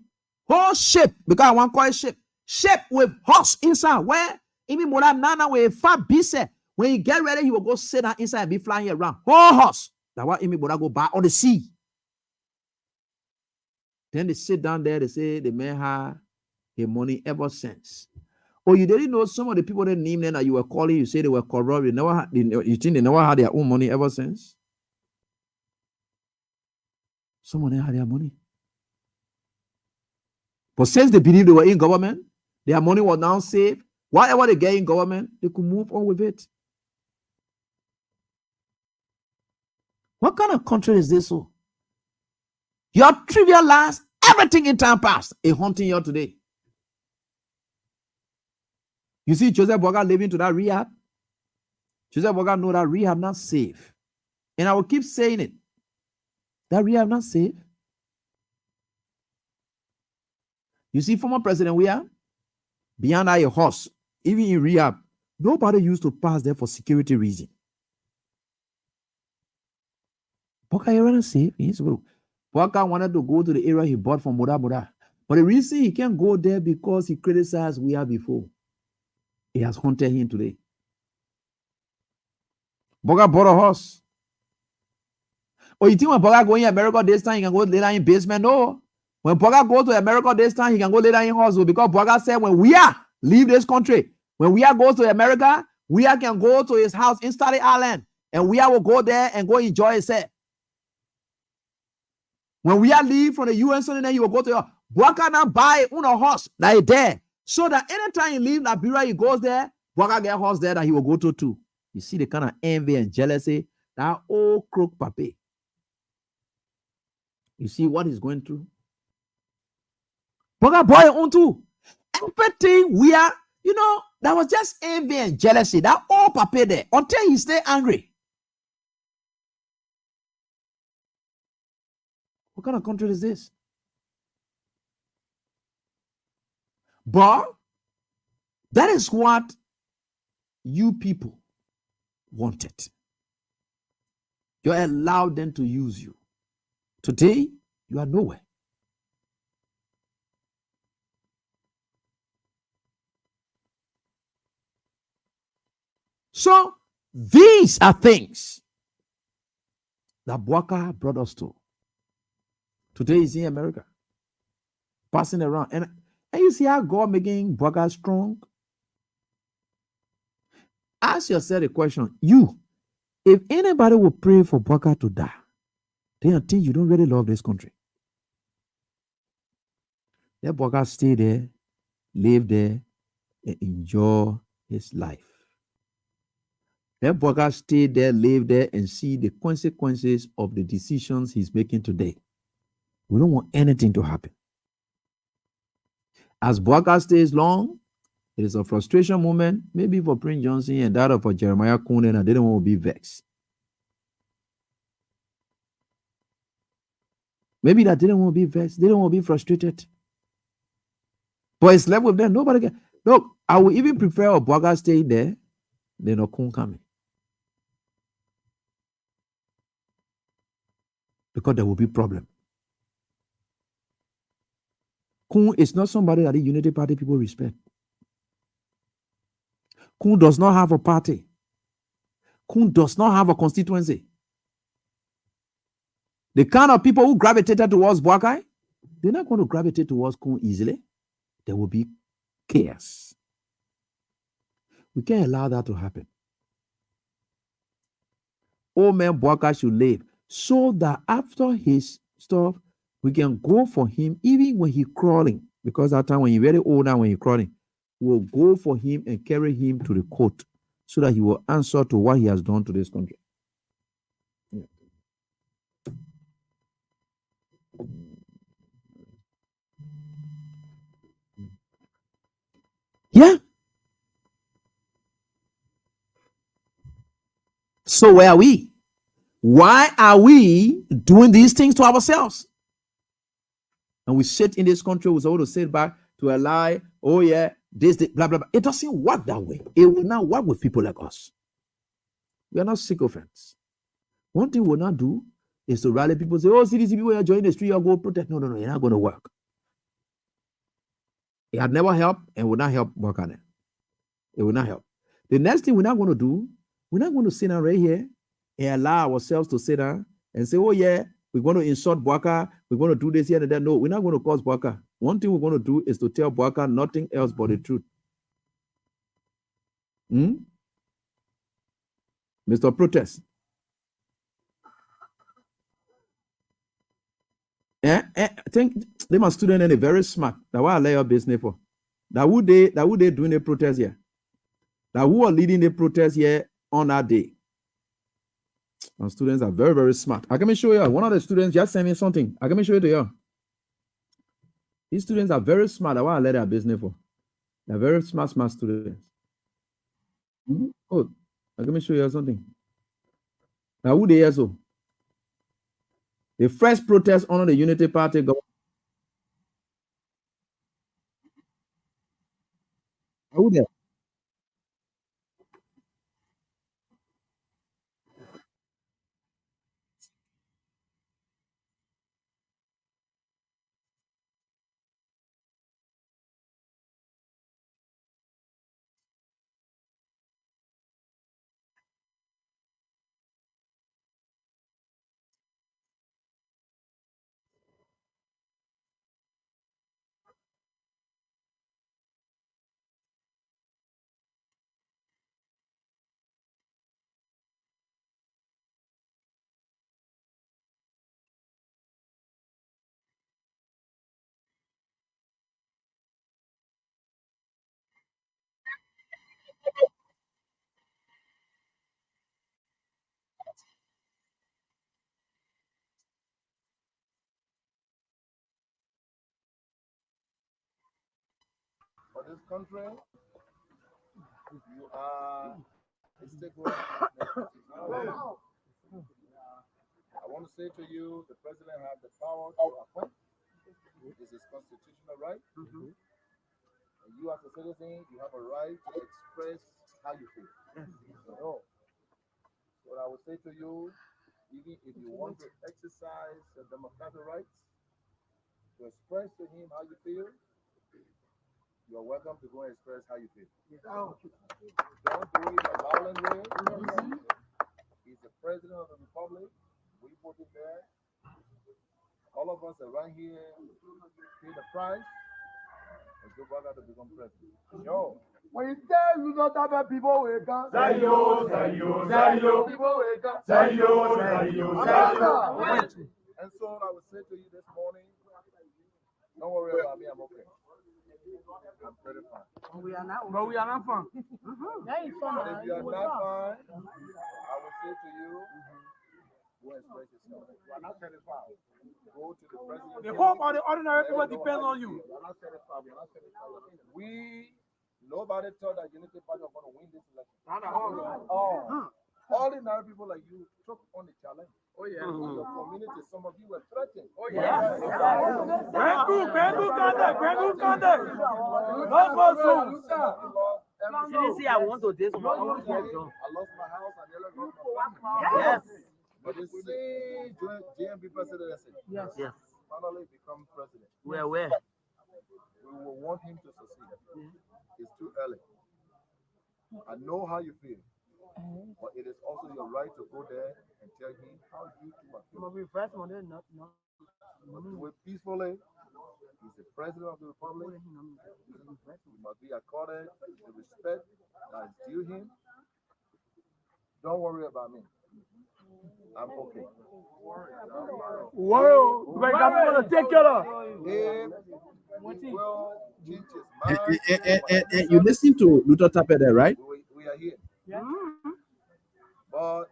whole ship, because I want to call it ship with horse inside, where Amy Mora Nana with fat bise. When he get ready, he will go sit down inside and be flying around. Whole horse. That's why Amy Mora go buy on the sea. Then they sit down there, they say the man had his money ever since. Oh, you didn't know some of the people that named them that you were calling, you say they were corrupt, you think they never had their own money ever since? Some of them had their money. But since they believed they were in government, their money was now saved. Whatever they get in government, they could move on with it. What kind of country is this? So? You have trivialized everything in time past, a haunting you today. You see Joseph Boakai living to that rehab. Joseph Boakai know that rehab not safe. And I will keep saying it. That rehab not safe. You see former President Weah, beyond a horse, even in rehab, nobody used to pass there for security reason. Boakai area not safe. Boakai wanted to go to the area he bought from Moda. But the reason he can't go there because he criticized Weah before. It has haunted him today. Boakai bought a horse. Oh, you think when Boakai going to America this time, he can go later in basement? No. When Boakai goes to America this time, he can go later in horse. Because Boakai said, when we are leave this country, when we are goes to America, we are can go to his house in Staten Island, and we are will go there and go enjoy himself. When we are leave from the US, and then he will go to Boakai now buy a horse that is there. So that anytime he leave Liberia, he goes there, Boakai get a horse there that he will go to too. You see the kind of envy and jealousy that old crook papi. You see what he's going through? Boga boy onto everything we are, that was just envy and jealousy. That all papa there until he stay angry. What kind of country is this? But that is what you people wanted. You allowed them to use you. Today, you are nowhere. So these are things that Boakai brought us to. Today is in America, passing around. And you see how God making Boakai strong? Ask yourself a question. If anybody will pray for Boakai to die, then I think you don't really love this country. Let Boakai stay there, live there, and enjoy his life. Let Boakai stay there, live there, and see the consequences of the decisions he's making today. We don't want anything to happen. As Boakai stays long, it is a frustration moment, maybe for Prince Johnson and that of Jeremiah Kuhn, and they don't want to be vexed. Maybe that they don't want to be vexed, they don't want to be frustrated. But it's left with them. Nobody can. Look, I will even prefer a Boakai staying there than a Kuhn coming. Because there will be problem. Kuhn is not somebody that the Unity Party people respect. Kuhn does not have a party. Kuhn does not have a constituency. The kind of people who gravitated towards Boakai, they're not going to gravitate towards Kuhn easily. There will be chaos. We can't allow that to happen. Old man Boakai should live so that after his stuff, we can go for him even when he's crawling. Because that time when you're very old now, when you're crawling, we'll go for him and carry him to the court so that he will answer to what he has done to this country. Yeah. So where are we? Why are we doing these things to ourselves? And we sit in this country, we're supposed to sit back to a lie. Oh yeah, this, blah, blah, blah. It doesn't work that way. It will not work with people like us. We are not sycophants. One thing we'll not do is to rally people, say, oh, see these people are joining the street, you'll go protest. No, it's not going to work. It had never helped and will not help work on it. It will not help. The next thing we're not going to do, we're not going to sit down right here and allow ourselves to sit down and say, oh yeah, we're going to insult Boakai, we're going to do this here and that. No, we're not going to cause Boakai. One thing we're going to do is to tell Boakai nothing else but the truth. Mr. Protest. I think they must student and very smart. That's why I lay your business for. That would they doing a protest here. That who are leading the protest here on that day. And students are very, very smart. I can show you. One of the students just sent me something. I can show it to you. These students are very smart. That's why I let their business for. They're very smart students. Oh, I can show you something. Now who they are so? The first protest under the Unity Party government. Who there? for this country. You are a stakeholder. I want to say to you, the president has the power to appoint. This is constitutional right. And you as a citizen, you have a right to express how you feel. So what I would say to you, even if you want to exercise your democratic rights, to express to him how you feel, you're welcome to go and express how you feel. Don't do it in a violent way. He's the president of the republic. We put him there. All of us are right here, pay the price, and Joe Biden to become president. Yo. When you tell you not have people wake up, Zayo. people wake up, And so I would say to you this morning, don't worry about me, I'm okay. I'm pretty fine. we are not fun. If you are not fine, I would say to you, go express yourself. You are not satisfied. Go to the president. The hope of the ordinary people depends on you. You are not satisfied. Nobody thought that Unity Party was going to win this election. Ordinary people like you took on the challenge. Oh yeah. Your community, some of you were threatened. Oh yeah. Seriously, I want to this one. I lost my house. I nearly lost my family. Yes. But the same JMB presidency. Yes. Finally become president. We are aware. We will want him to succeed. It's too early. I know how you feel. But it is also your right to go there and tell him how you feel. Do it peacefully. He's the president of the republic. He must be accorded the respect that is due him. Don't worry about me. I'm okay. Whoa, we're going to take care of. If he will change his mind, You listen to Luther Tappe there, right? we are here. But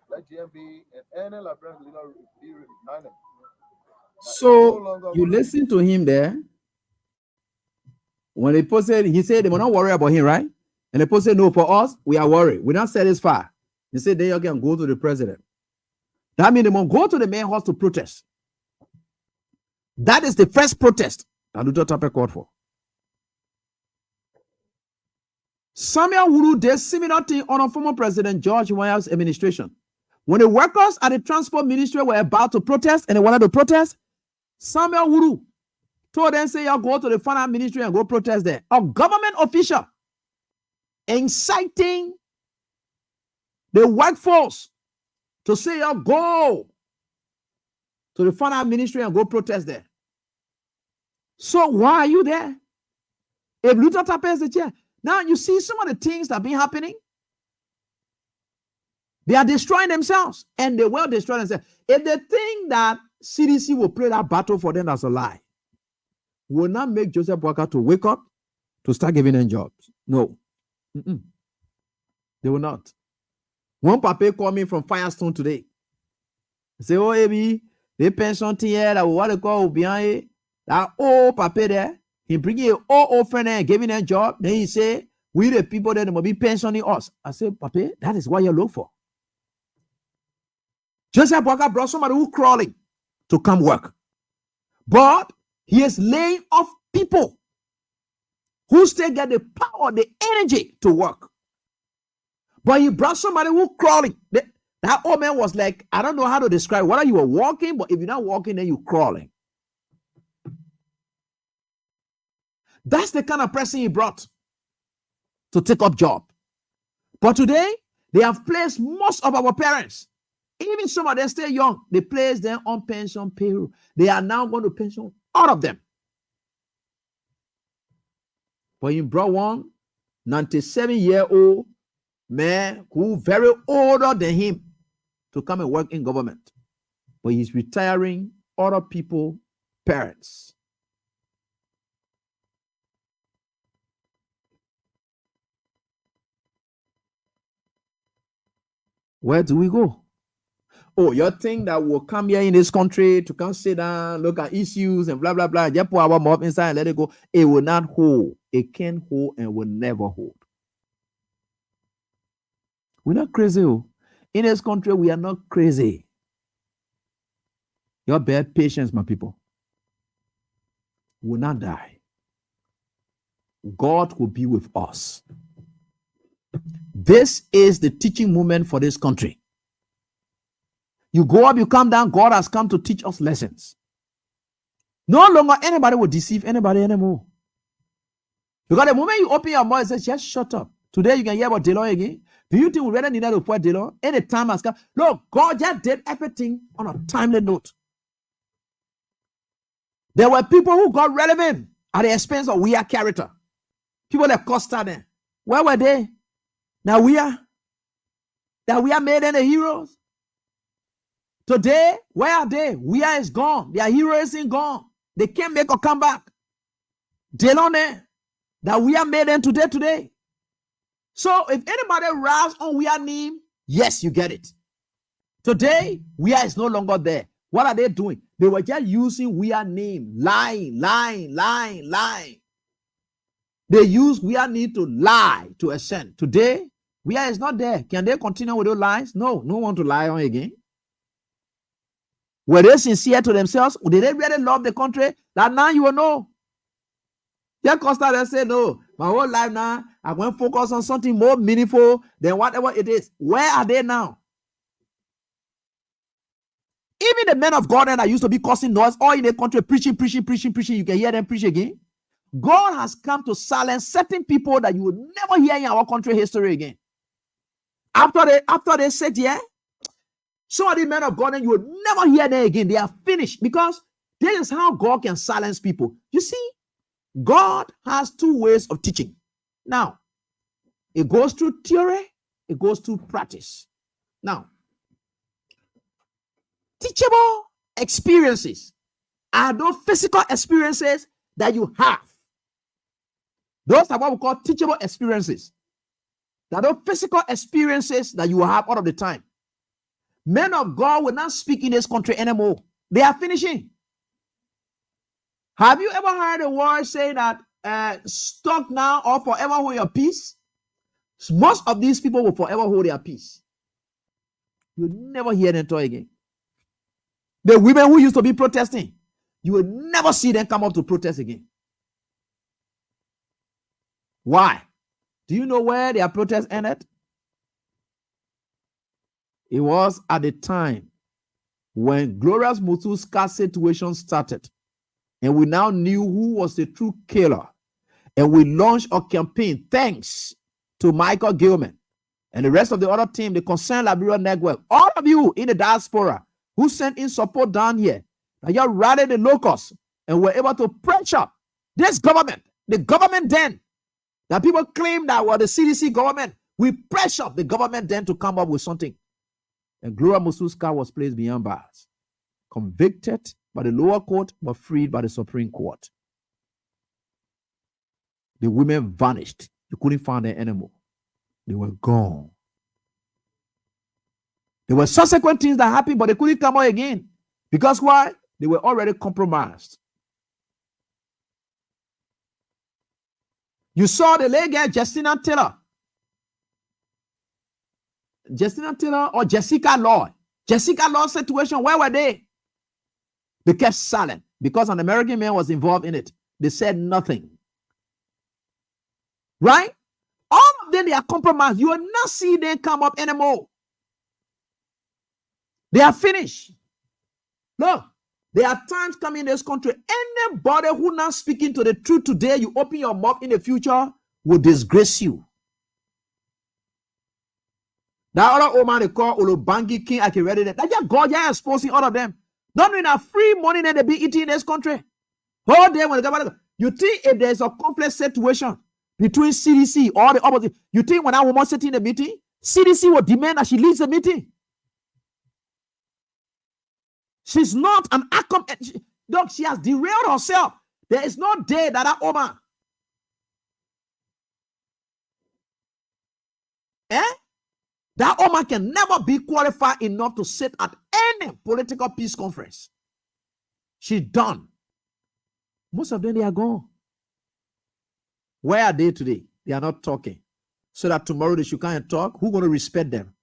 let GMB and any Liberian leader be reminded. So you listen to him there. When the posted, he said they were not worried about him, right? And the post said, no, for us, we are worried. We're not satisfied. He said, then you can go to the president. That means they must go to the main house to protest. That is the first protest that Luther Tappe called for. Samuel Wuru did similar thing on former President George Weah's administration. When the workers at the transport ministry were about to protest and they wanted to protest, Samuel Wuru told them, say, y'all go to the finance ministry and go protest there. A government official inciting the workforce to say, y'all go to the finance ministry and go protest there. So why are you there? If Luther Tappe is the chair. Now you see some of the things that have been happening. They are destroying themselves, and they will destroy themselves. If they think that CDC will play that battle for them, that's a lie. Will not make Joseph Boakai to wake up to start giving them jobs. No. They will not. One papa called me from Firestone today. He said, oh, Abby, they pension thing here that what they call behind that old papa there. He bring an old friend and giving them job. Then he say, we the people that must be pensioning us. I said, papa, that is what you look for. Joseph Boakai brought somebody who crawling to come work. But he is laying off people who still get the power, the energy to work. But he brought somebody who crawling. That old man was like, I don't know how to describe whether you were walking, but if you're not walking, then you're crawling. That's the kind of person he brought to take up job. But today, they have placed most of our parents, even some of them stay young, they place them on pension payroll. They are now going to pension all of them. But he brought one 97-year-old man who very older than him to come and work in government. But he's retiring other people, parents. Where do we go? Oh, you think that will come here in this country to come sit down, look at issues and blah, blah, blah. Just put our mob inside and let it go. It will not hold. It can't hold and will never hold. We're not crazy. Oh. In this country, we are not crazy. You bear patience, my people. We will not die. God will be with us. This is the teaching moment for this country. You go up, you come down, God has come to teach us lessons. No longer anybody will deceive anybody anymore. Because the moment you open your mouth and say, just shut up. Today you can hear about Delon again. Do you think we really need to report Delon? Any time has come. Look, God just did everything on a timely note. There were people who got relevant at the expense of weird character. People that cost them. Where were they? Now we are made them the heroes. Today, where are they? We are is gone. Their hero isn't gone. They can't make a comeback. Delon that we are made them today. So if anybody rise on we are name, yes, you get it. Today, we are is no longer there. What are they doing? They were just using we are name, lying. They use we are need to lie to ascend. Today, we are is not there. Can they continue with those lies? No, no one to lie on again. Were they sincere to themselves? Or did they really love the country? That now you will know. Just Costa, they say, no, my whole life now, I'm going to focus on something more meaningful than whatever it is. Where are they now? Even the men of God that used to be causing noise all in the country, preaching, you can hear them preach again. God has come to silence certain people that you will never hear in our country history again. After they sit here, some of the men of God, and you will never hear them again. They are finished because this is how God can silence people. You see, God has two ways of teaching. Now, it goes through theory, it goes through practice. Now, teachable experiences are those physical experiences that you have. Those are what we call teachable experiences. That are those physical experiences that you have all of the time. Men of God will not speak in this country anymore. They are finishing. Have you ever heard a word say that stop now or forever hold your peace? Most of these people will forever hold their peace. You'll never hear them talk again. The women who used to be protesting, you will never see them come up to protest again. Why? Do you know where their protest ended? It was at the time when Glorious Mutu's situation started. And we now knew who was the true killer. And we launched a campaign thanks to Michael Gilman and the rest of the other team, the Concerned Liberia Network, all of you in the diaspora who sent in support down here. And you rallied the locals and were able to pressure this government, the government then, that people claim that were the CDC government. We pressured the government then to come up with something. And Gloria Mususka was placed behind bars, convicted by the lower court, but freed by the Supreme Court. The women vanished. You couldn't find them anymore. They were gone. There were subsequent things that happened, but they couldn't come out again. Because why? They were already compromised. You saw the late girl, Justina Taylor or Jessica Lloyd. Jessica Lloyd's situation, where were they? They kept silent because an American man was involved in it. They said nothing. Right? All of them, they are compromised. You will not see them come up anymore. They are finished. Look, there are times coming in this country. Anybody who not speaking to the truth today, you open your mouth in the future, will disgrace you. That other old man they call Olobangi King, I can read it. That just God, yeah, exposing all of them. Not doing a free money that they be eating in this country. All day when the government, you think if there's a complex situation between CDC or the opposite, you think when that woman sitting in the meeting, CDC will demand that she leaves the meeting. She's not an accomplice. Look, she has derailed herself. There is no day that woman. That woman can never be qualified enough to sit at any political peace conference. She's done. Most of them, they are gone. Where are they today? They are not talking. So that tomorrow they should come and talk. Who's going to respect them?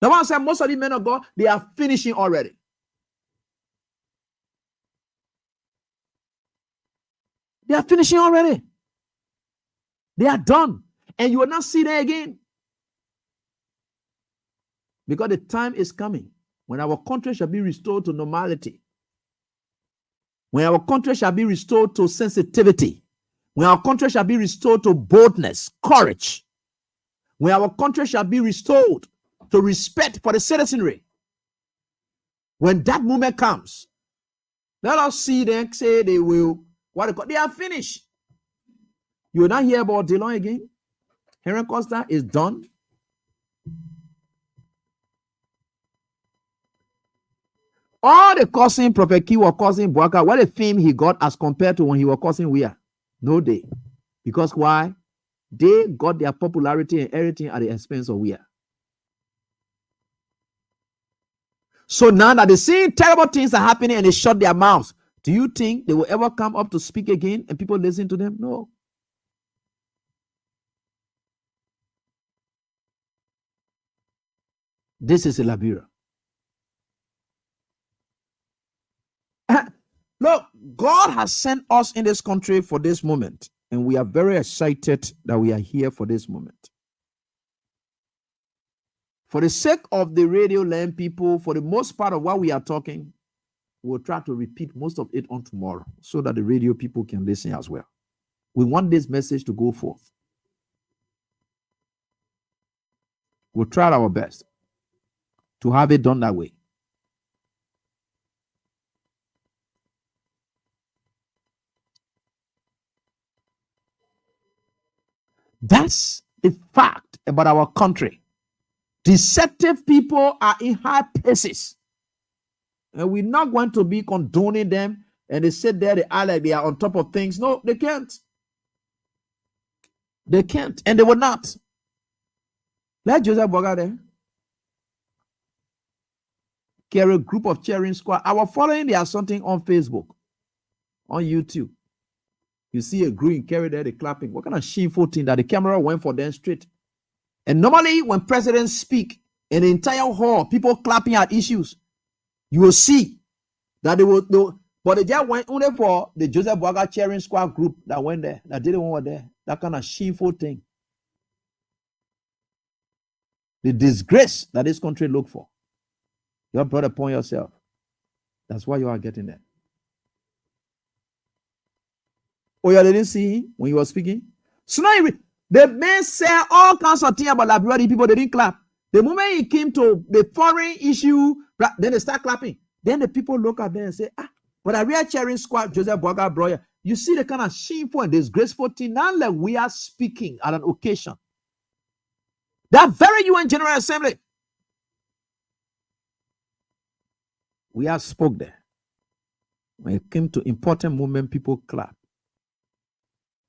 The one said most of the men of God, they are finishing already. They are finishing already. They are done. And you will not see them again. Because the time is coming when our country shall be restored to normality. When our country shall be restored to sensitivity. When our country shall be restored to boldness, courage. When our country shall be restored to respect for the citizenry. When that moment comes, let us see them say they will, they are finished. You will not hear about DeLong again. Henry Costa is done. All the cursing Prophet Key was causing Boakai, what a fame he got as compared to when he was causing Weir. No day. Because why? They got their popularity and everything at the expense of Weir. So now that they see terrible things are happening and they shut their mouths, do you think they will ever come up to speak again and people listen to them? No. This is a Liberia. Look, God has sent us in this country for this moment, and we are very excited that we are here for this moment. For the sake of the radio land people, for the most part of what we are talking, we'll try to repeat most of it on tomorrow so that the radio people can listen as well. We want this message to go forth. We'll try our best to have it done that way. That's the fact about our country. Deceptive people are in high places. And we're not going to be condoning them and they sit there, they are like they are on top of things. No, they can't. They can't. And they will not. Let Joseph Boakai there. Carry a group of cheering squad. Our following, there are something on Facebook, on YouTube. You see a green carry there, they clapping. What kind of shameful thing that the camera went for them straight? And normally when presidents speak in the entire hall, people clapping at issues, you will see that they will, but they just went only for the Joseph Boakai cheering squad group that went there, that didn't want there. That kind of shameful thing. The disgrace that this country look for. You have brought upon yourself. That's why you are getting there. Oh, you didn't see him when you were speaking? So now the man said all kinds of things about Liberia. People, they didn't clap. The moment he came to the foreign issue, then they start clapping. Then the people look at them and say, but a real cheering squad, Joseph Boakai Broya. You see the kind of shameful and disgraceful thing. Now that we are speaking at an occasion. That very UN General Assembly. We have spoke there. When it came to important moment, people clap.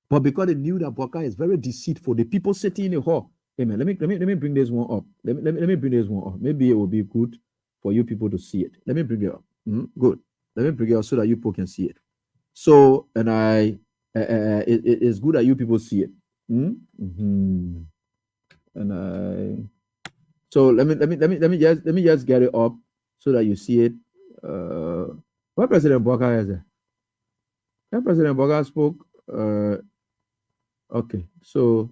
But because they knew that Boakai is very deceitful, the people sitting in the hall. Hey man, let me bring this one up. Let me bring this one up. Maybe it will be good for you people to see it. Let me bring it up. Good. Let me bring it up so that you people can see it. So, and it's good that you people see it. So let me just get it up so that you see it. What President Boakai is there? When President Boakai spoke, okay, so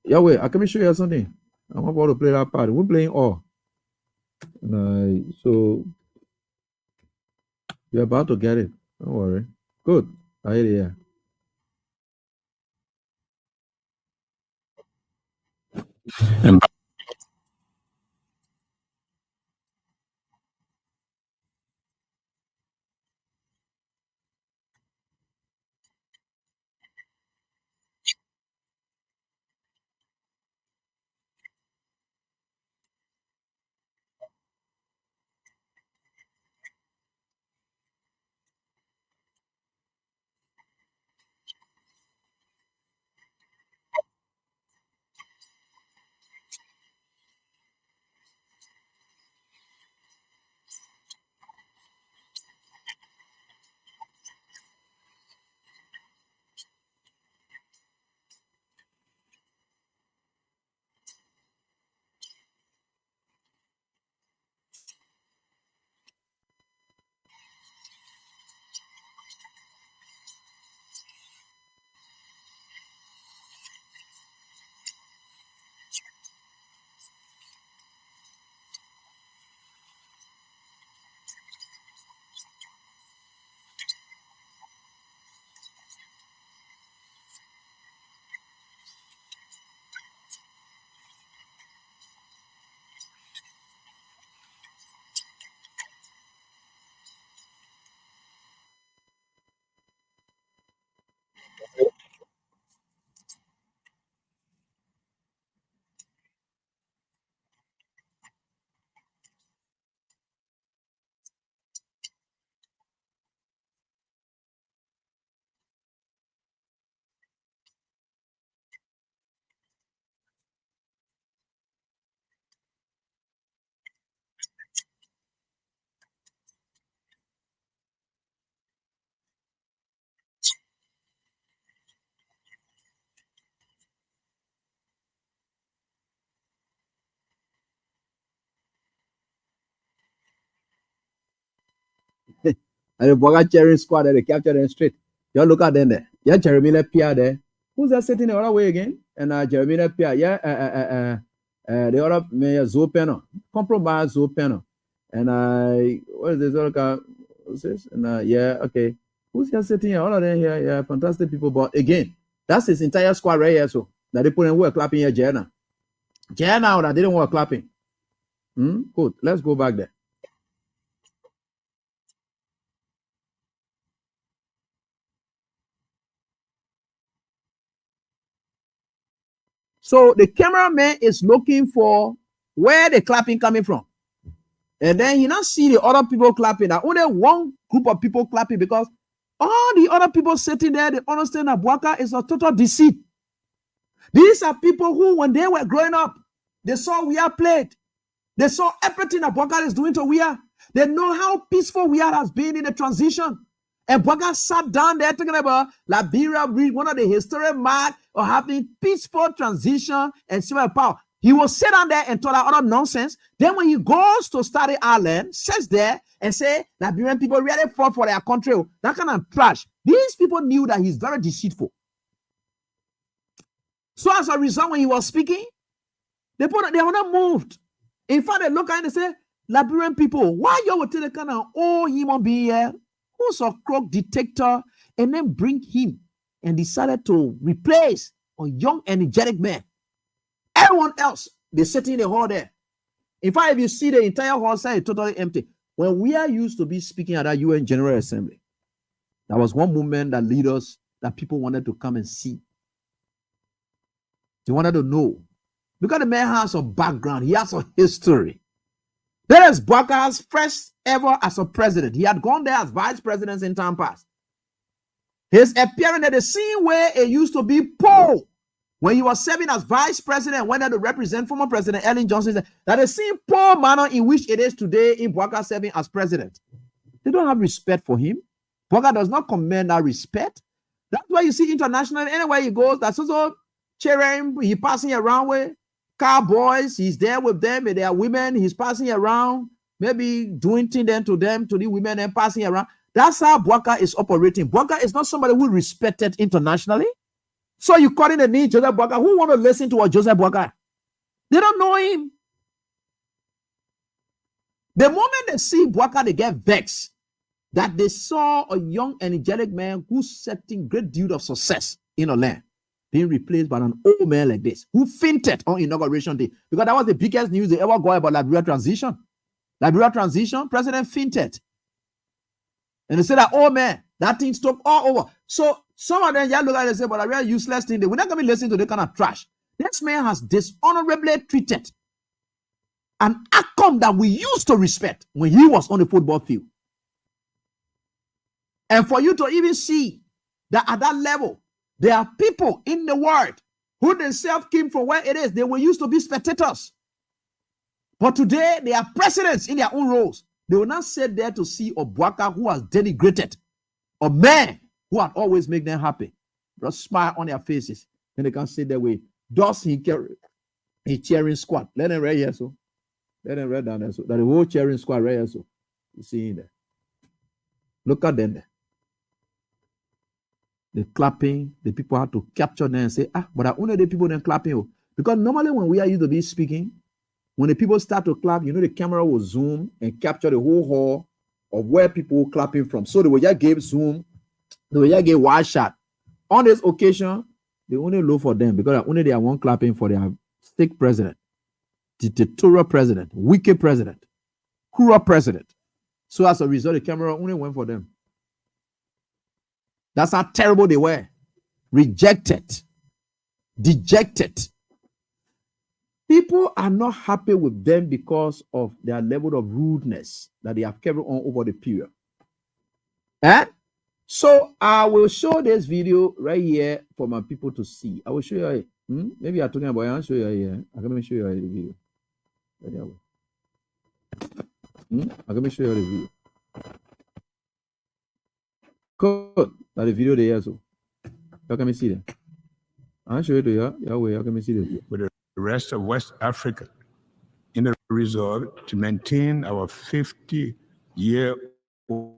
Yahweh, I can show you something. I'm about to play that part. We're playing all. So you're about to get it. Don't worry. Good. I hear you. And the Boakai cheering squad there, they capture them straight. You look at them there. Yeah, Jeremy Lepia there. Who's that sitting the other way again? And Jeremy Lepia, the other mayor Zopeno, compromise Zopeno. And what is this other guy? What's this? And okay. Who's here sitting here? All of them here, yeah, fantastic people. But again, that's his entire squad right here. So that they put in work clapping here, Jenna. Jenna, that didn't want clapping. Good. Let's go back there. So the cameraman is looking for where the clapping coming from. And then he not see the other people clapping. That only one group of people clapping because all the other people sitting there, they understand that Boakai is a total deceit. These are people who, when they were growing up, they saw we are played. They saw everything that Boakai is doing to we are. They know how peaceful we are has been in the transition. And Boakai sat down there talking about Liberia being one of the historic marks of having peaceful transition and civil power. He will sit down there and talk that other nonsense. Then when he goes to study Ireland, sits there and say Liberian people really fought for their country. That kind of trash. These people knew that he's very deceitful. So as a result, when he was speaking, they were not moved. In fact, they look at him and say, Liberian people, why you would take the kind of old human being here who's a crook detector and then bring him and decided to replace a young, energetic man. Everyone else, they sit in the hall there. In fact, if you see the entire hall side totally empty. When we are used to be speaking at that UN General Assembly, that was one movement that leaders, that people wanted to come and see. They wanted to know. Because the man has a background. He has a history. That is Boakai's first ever as a president. He had gone there as vice president in time past. His appearance at the same way it used to be Paul. When he was serving as vice president, went there to represent former President Ellen Johnson, that the same poor manner in which it is today in Boakai serving as president. They don't have respect for him. Boakai does not command that respect. That's why you see internationally, anywhere he goes, that's also cheering, he passing around with cowboys, he's there with them, and they are women, he's passing around, maybe doing things to them, to the women, and passing around. That's how Boakai is operating. Boakai is not somebody who is respected internationally. So you call in the name Joseph Boakai. Who want to listen to what Joseph Boakai? They don't know him. The moment they see Boakai, they get vexed that they saw a young, energetic man who's setting great deal of success in a land being replaced by an old man like this who fainted on inauguration day, because that was the biggest news they ever got about Liberia transition. Liberia transition, president fainted. And they said that, oh man, that thing stopped all over. So some of them just look at it and say, but a real useless thing. We're not going to be listening to this kind of trash. This man has dishonorably treated an outcome that we used to respect when he was on the football field. And for you to even see that at that level, there are people in the world who themselves came from where it is. They were used to be spectators. But today, they are presidents in their own roles. They will not sit there to see a Boakai who has denigrated a man who had always made them happy. Just smile on their faces. Then they can sit there with dust in cheering squad. Let them right here, so. Let them right down there, so. That the whole cheering squad right here, so. You see in there. Look at them there. The clapping, the people have to capture them and say, but I only the people then clapping. Because normally when we are used to be speaking, when the people start to clap, the camera will zoom and capture the whole hall of where people clapping from. So they will just give zoom, they will just give wide shot. On this occasion, they only look for them because only they are one clapping for their sick president, dictatorial president, wicked president, cruel president. So as a result, the camera only went for them. That's how terrible they were. Rejected, dejected. People are not happy with them because of their level of rudeness that they have carried on over the period. So I will show this video right here for my people to see. I will show you. Maybe you're talking about it. I'll show you here. I'm going to show you the video. I'm going to show you the video. Good. That the video there, so how can we see that? I'll show you the way. How can we see the with the rest of West Africa in the resolve to maintain our 50-year-old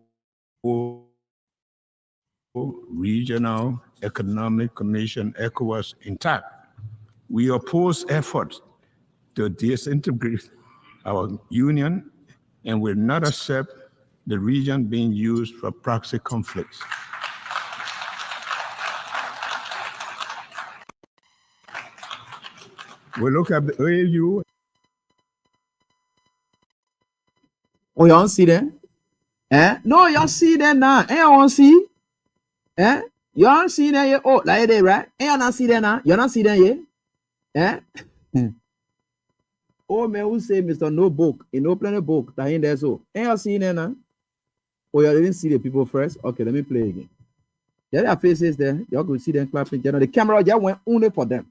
Regional Economic Commission, ECOWAS, intact. We oppose efforts to disintegrate our union and will not accept the region being used for proxy conflicts. We look at the AU. Oh, y'all see that? Eh? No, y'all see that now. Eh, y'all see? Eh? Y'all see that yet? Oh, like that, right? Eh, y'all not see that now? Y'all not see that yet? Eh? Oh, man, who say Mr. No book? You know, plenty book that in there, so. Eh, y'all see that now? Oh, y'all didn't see the people first? Okay, let me play again. There are faces there. Y'all could see them clapping. The camera just went only for them.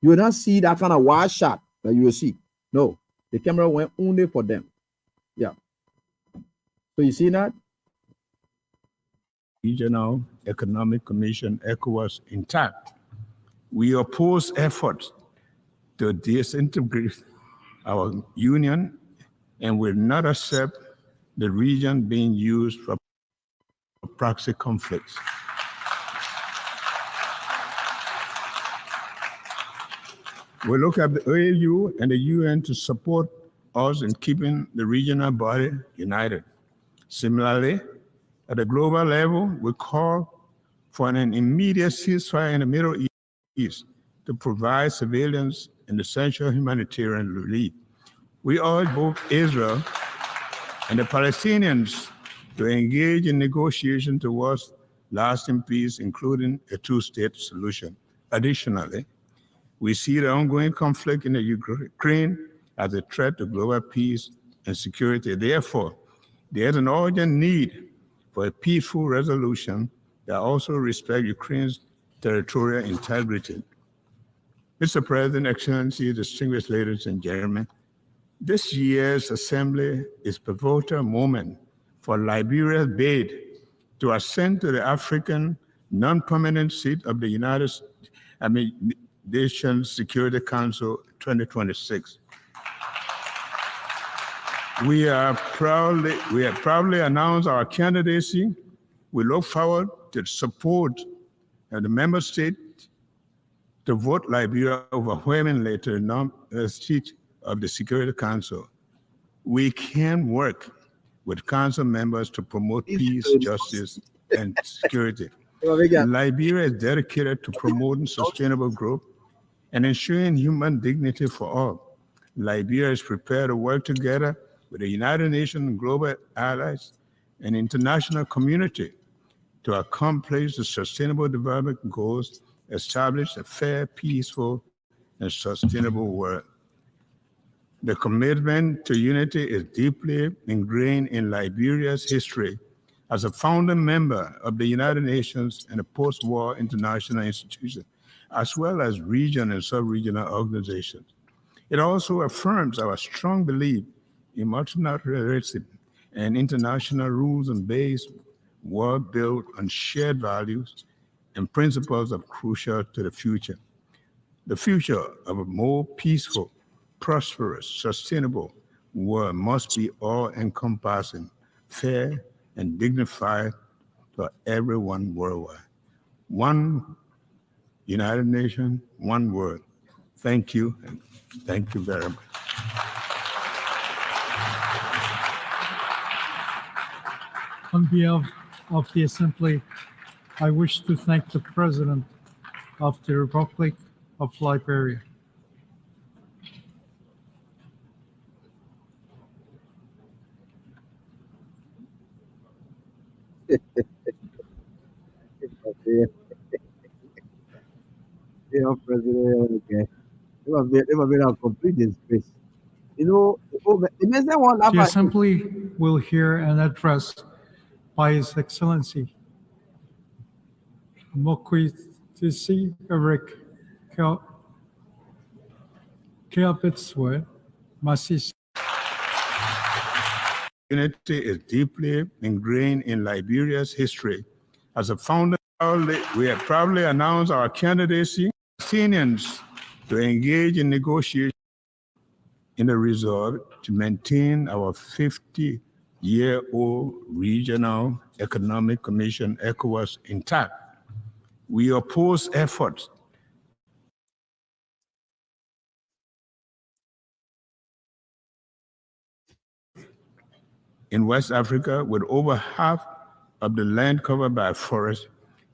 You will not see that kind of wild shot that you will see. No, the camera went only for them. Yeah. So you see that? Regional Economic Commission, ECOWAS, intact. We oppose efforts to disintegrate our union and will not accept the region being used for proxy conflicts. We look at the AU and the UN to support us in keeping the regional body united. Similarly, at the global level, we call for an immediate ceasefire in the Middle East to provide civilians an essential humanitarian relief. We urge both Israel and the Palestinians to engage in negotiation towards lasting peace, including a two-state solution. Additionally, we see the ongoing conflict in the Ukraine as a threat to global peace and security. Therefore, there is an urgent need for a peaceful resolution that also respects Ukraine's territorial integrity. Mr. President, Excellency, distinguished ladies and gentlemen, this year's assembly is a pivotal moment for Liberia's bid to ascend to the African non-permanent seat of the United Nations Security Council 2026. We have proudly announced our candidacy. We look forward to the support of the member state to vote Liberia overwhelmingly to the seat of the Security Council. We can work with council members to promote peace, justice, and security. Liberia is dedicated to promoting sustainable growth and ensuring human dignity for all. Liberia is prepared to work together with the United Nations, global allies, and international community to accomplish the sustainable development goals, establish a fair, peaceful, and sustainable world. The commitment to unity is deeply ingrained in Liberia's history as a founding member of the United Nations and a post-war international institution, as well as regional and sub-regional organizations. It also affirms our strong belief in multilateralism and international rules and based world built on shared values and principles are crucial to the future. The future of a more peaceful, prosperous, sustainable world must be all-encompassing, fair, and dignified for everyone worldwide. One United Nations, one world. Thank you, and thank you very much. On behalf of the Assembly, I wish to thank the President of the Republic of Liberia. President, okay. It must be a complete disgrace. You know, The Assembly will hear an address by His Excellency Mokwitisi Eric Keabetswe Masisi. Unity is deeply ingrained in Liberia's history. As a founder, we have proudly announced our candidacy, Palestinians, to engage in negotiation in a resolve to maintain our 50-year-old regional Economic Commission, ECOWAS, intact. We oppose efforts in West Africa, with over half of the land covered by forest,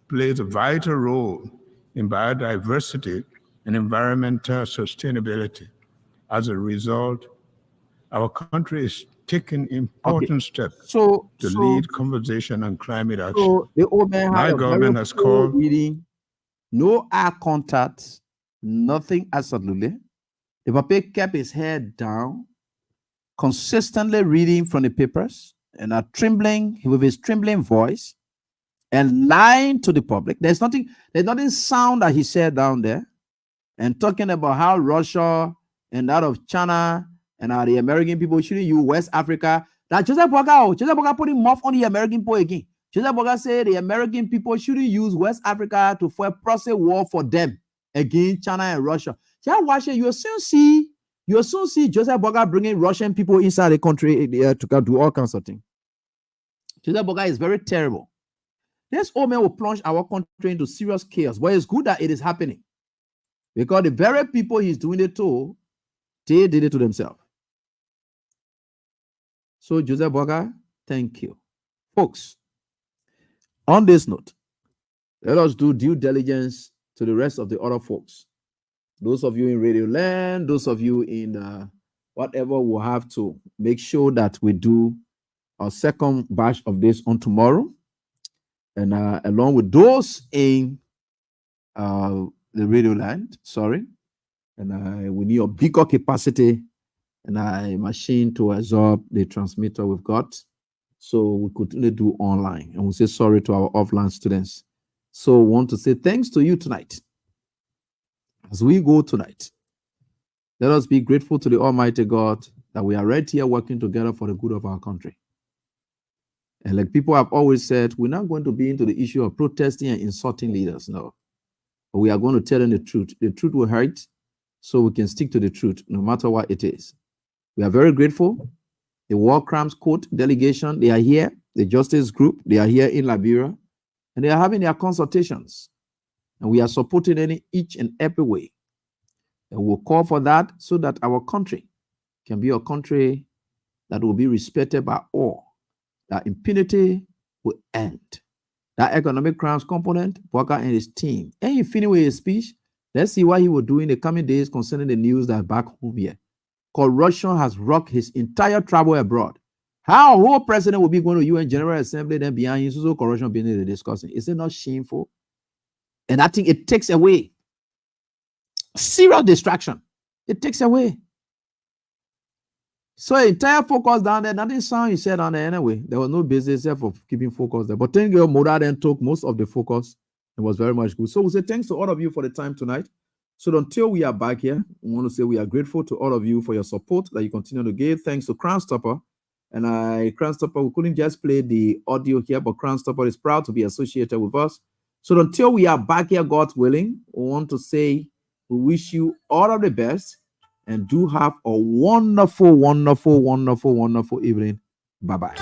plays a vital role in biodiversity and environmental sustainability. As a result, our country is taking important steps to lead conversation on climate action. So the old man My had a government very has poor called reading, no eye contact, nothing absolutely. The papa kept his head down, consistently reading from the papers, and trembling with his trembling voice, and lying to the public. There's nothing sound that he said down there, and talking about how Russia and that of China and how the American people shouldn't use West Africa. That Joseph Boakai put him off on the American people again. Joseph Boakai said the American people shouldn't use West Africa to fight a proxy war for them against China and Russia. You'll soon see Joseph Boakai bringing Russian people inside the country to do all kinds of things. Joseph Boakai is very terrible. This old man will plunge our country into serious chaos, but it's good that it is happening. Because the very people he's doing it to, they did it to themselves. So, Joseph Boakai, thank you. Folks, on this note, let us do due diligence to the rest of the other folks. Those of you in Radio Land, those of you in whatever, will have to make sure that we do our second batch of this on tomorrow. And along with those in the Radio Land, and we need a bigger capacity and a machine to absorb the transmitter we've got, so we could only do online. And we say sorry to our offline students. So we want to say thanks to you tonight. As we go tonight, let us be grateful to the Almighty God that we are right here working together for the good of our country. And like people have always said, we're not going to be into the issue of protesting and insulting leaders, no. But we are going to tell them the truth. The truth will hurt, so we can stick to the truth, no matter what it is. We are very grateful. The War Crimes Court delegation, they are here. The Justice Group, they are here in Liberia. And they are having their consultations. And we are supporting in each and every way. And we'll call for that so that our country can be a country that will be respected by all. That impunity will end. That economic crimes component, Boakai and his team. And he finished with his speech. Let's see what he will do in the coming days concerning the news that back home here. Corruption has rocked his entire travel abroad. How a whole president will be going to UN General Assembly, then behind him, so corruption being discussing. Is it not shameful? And I think it takes away serious distraction. It takes away. So entire focus down there, nothing sound you said down there anyway. There was no business for keeping focus there. But thank you, Moda then took most of the focus. It was very much good. So we say thanks to all of you for the time tonight. So until we are back here, we want to say we are grateful to all of you for your support that you continue to give. Thanks to Crown Stopper. And Crown Stopper, we couldn't just play the audio here, but Crown Stopper is proud to be associated with us. So until we are back here, God willing, we want to say we wish you all of the best and do have a wonderful, wonderful, wonderful, wonderful evening. Bye-bye.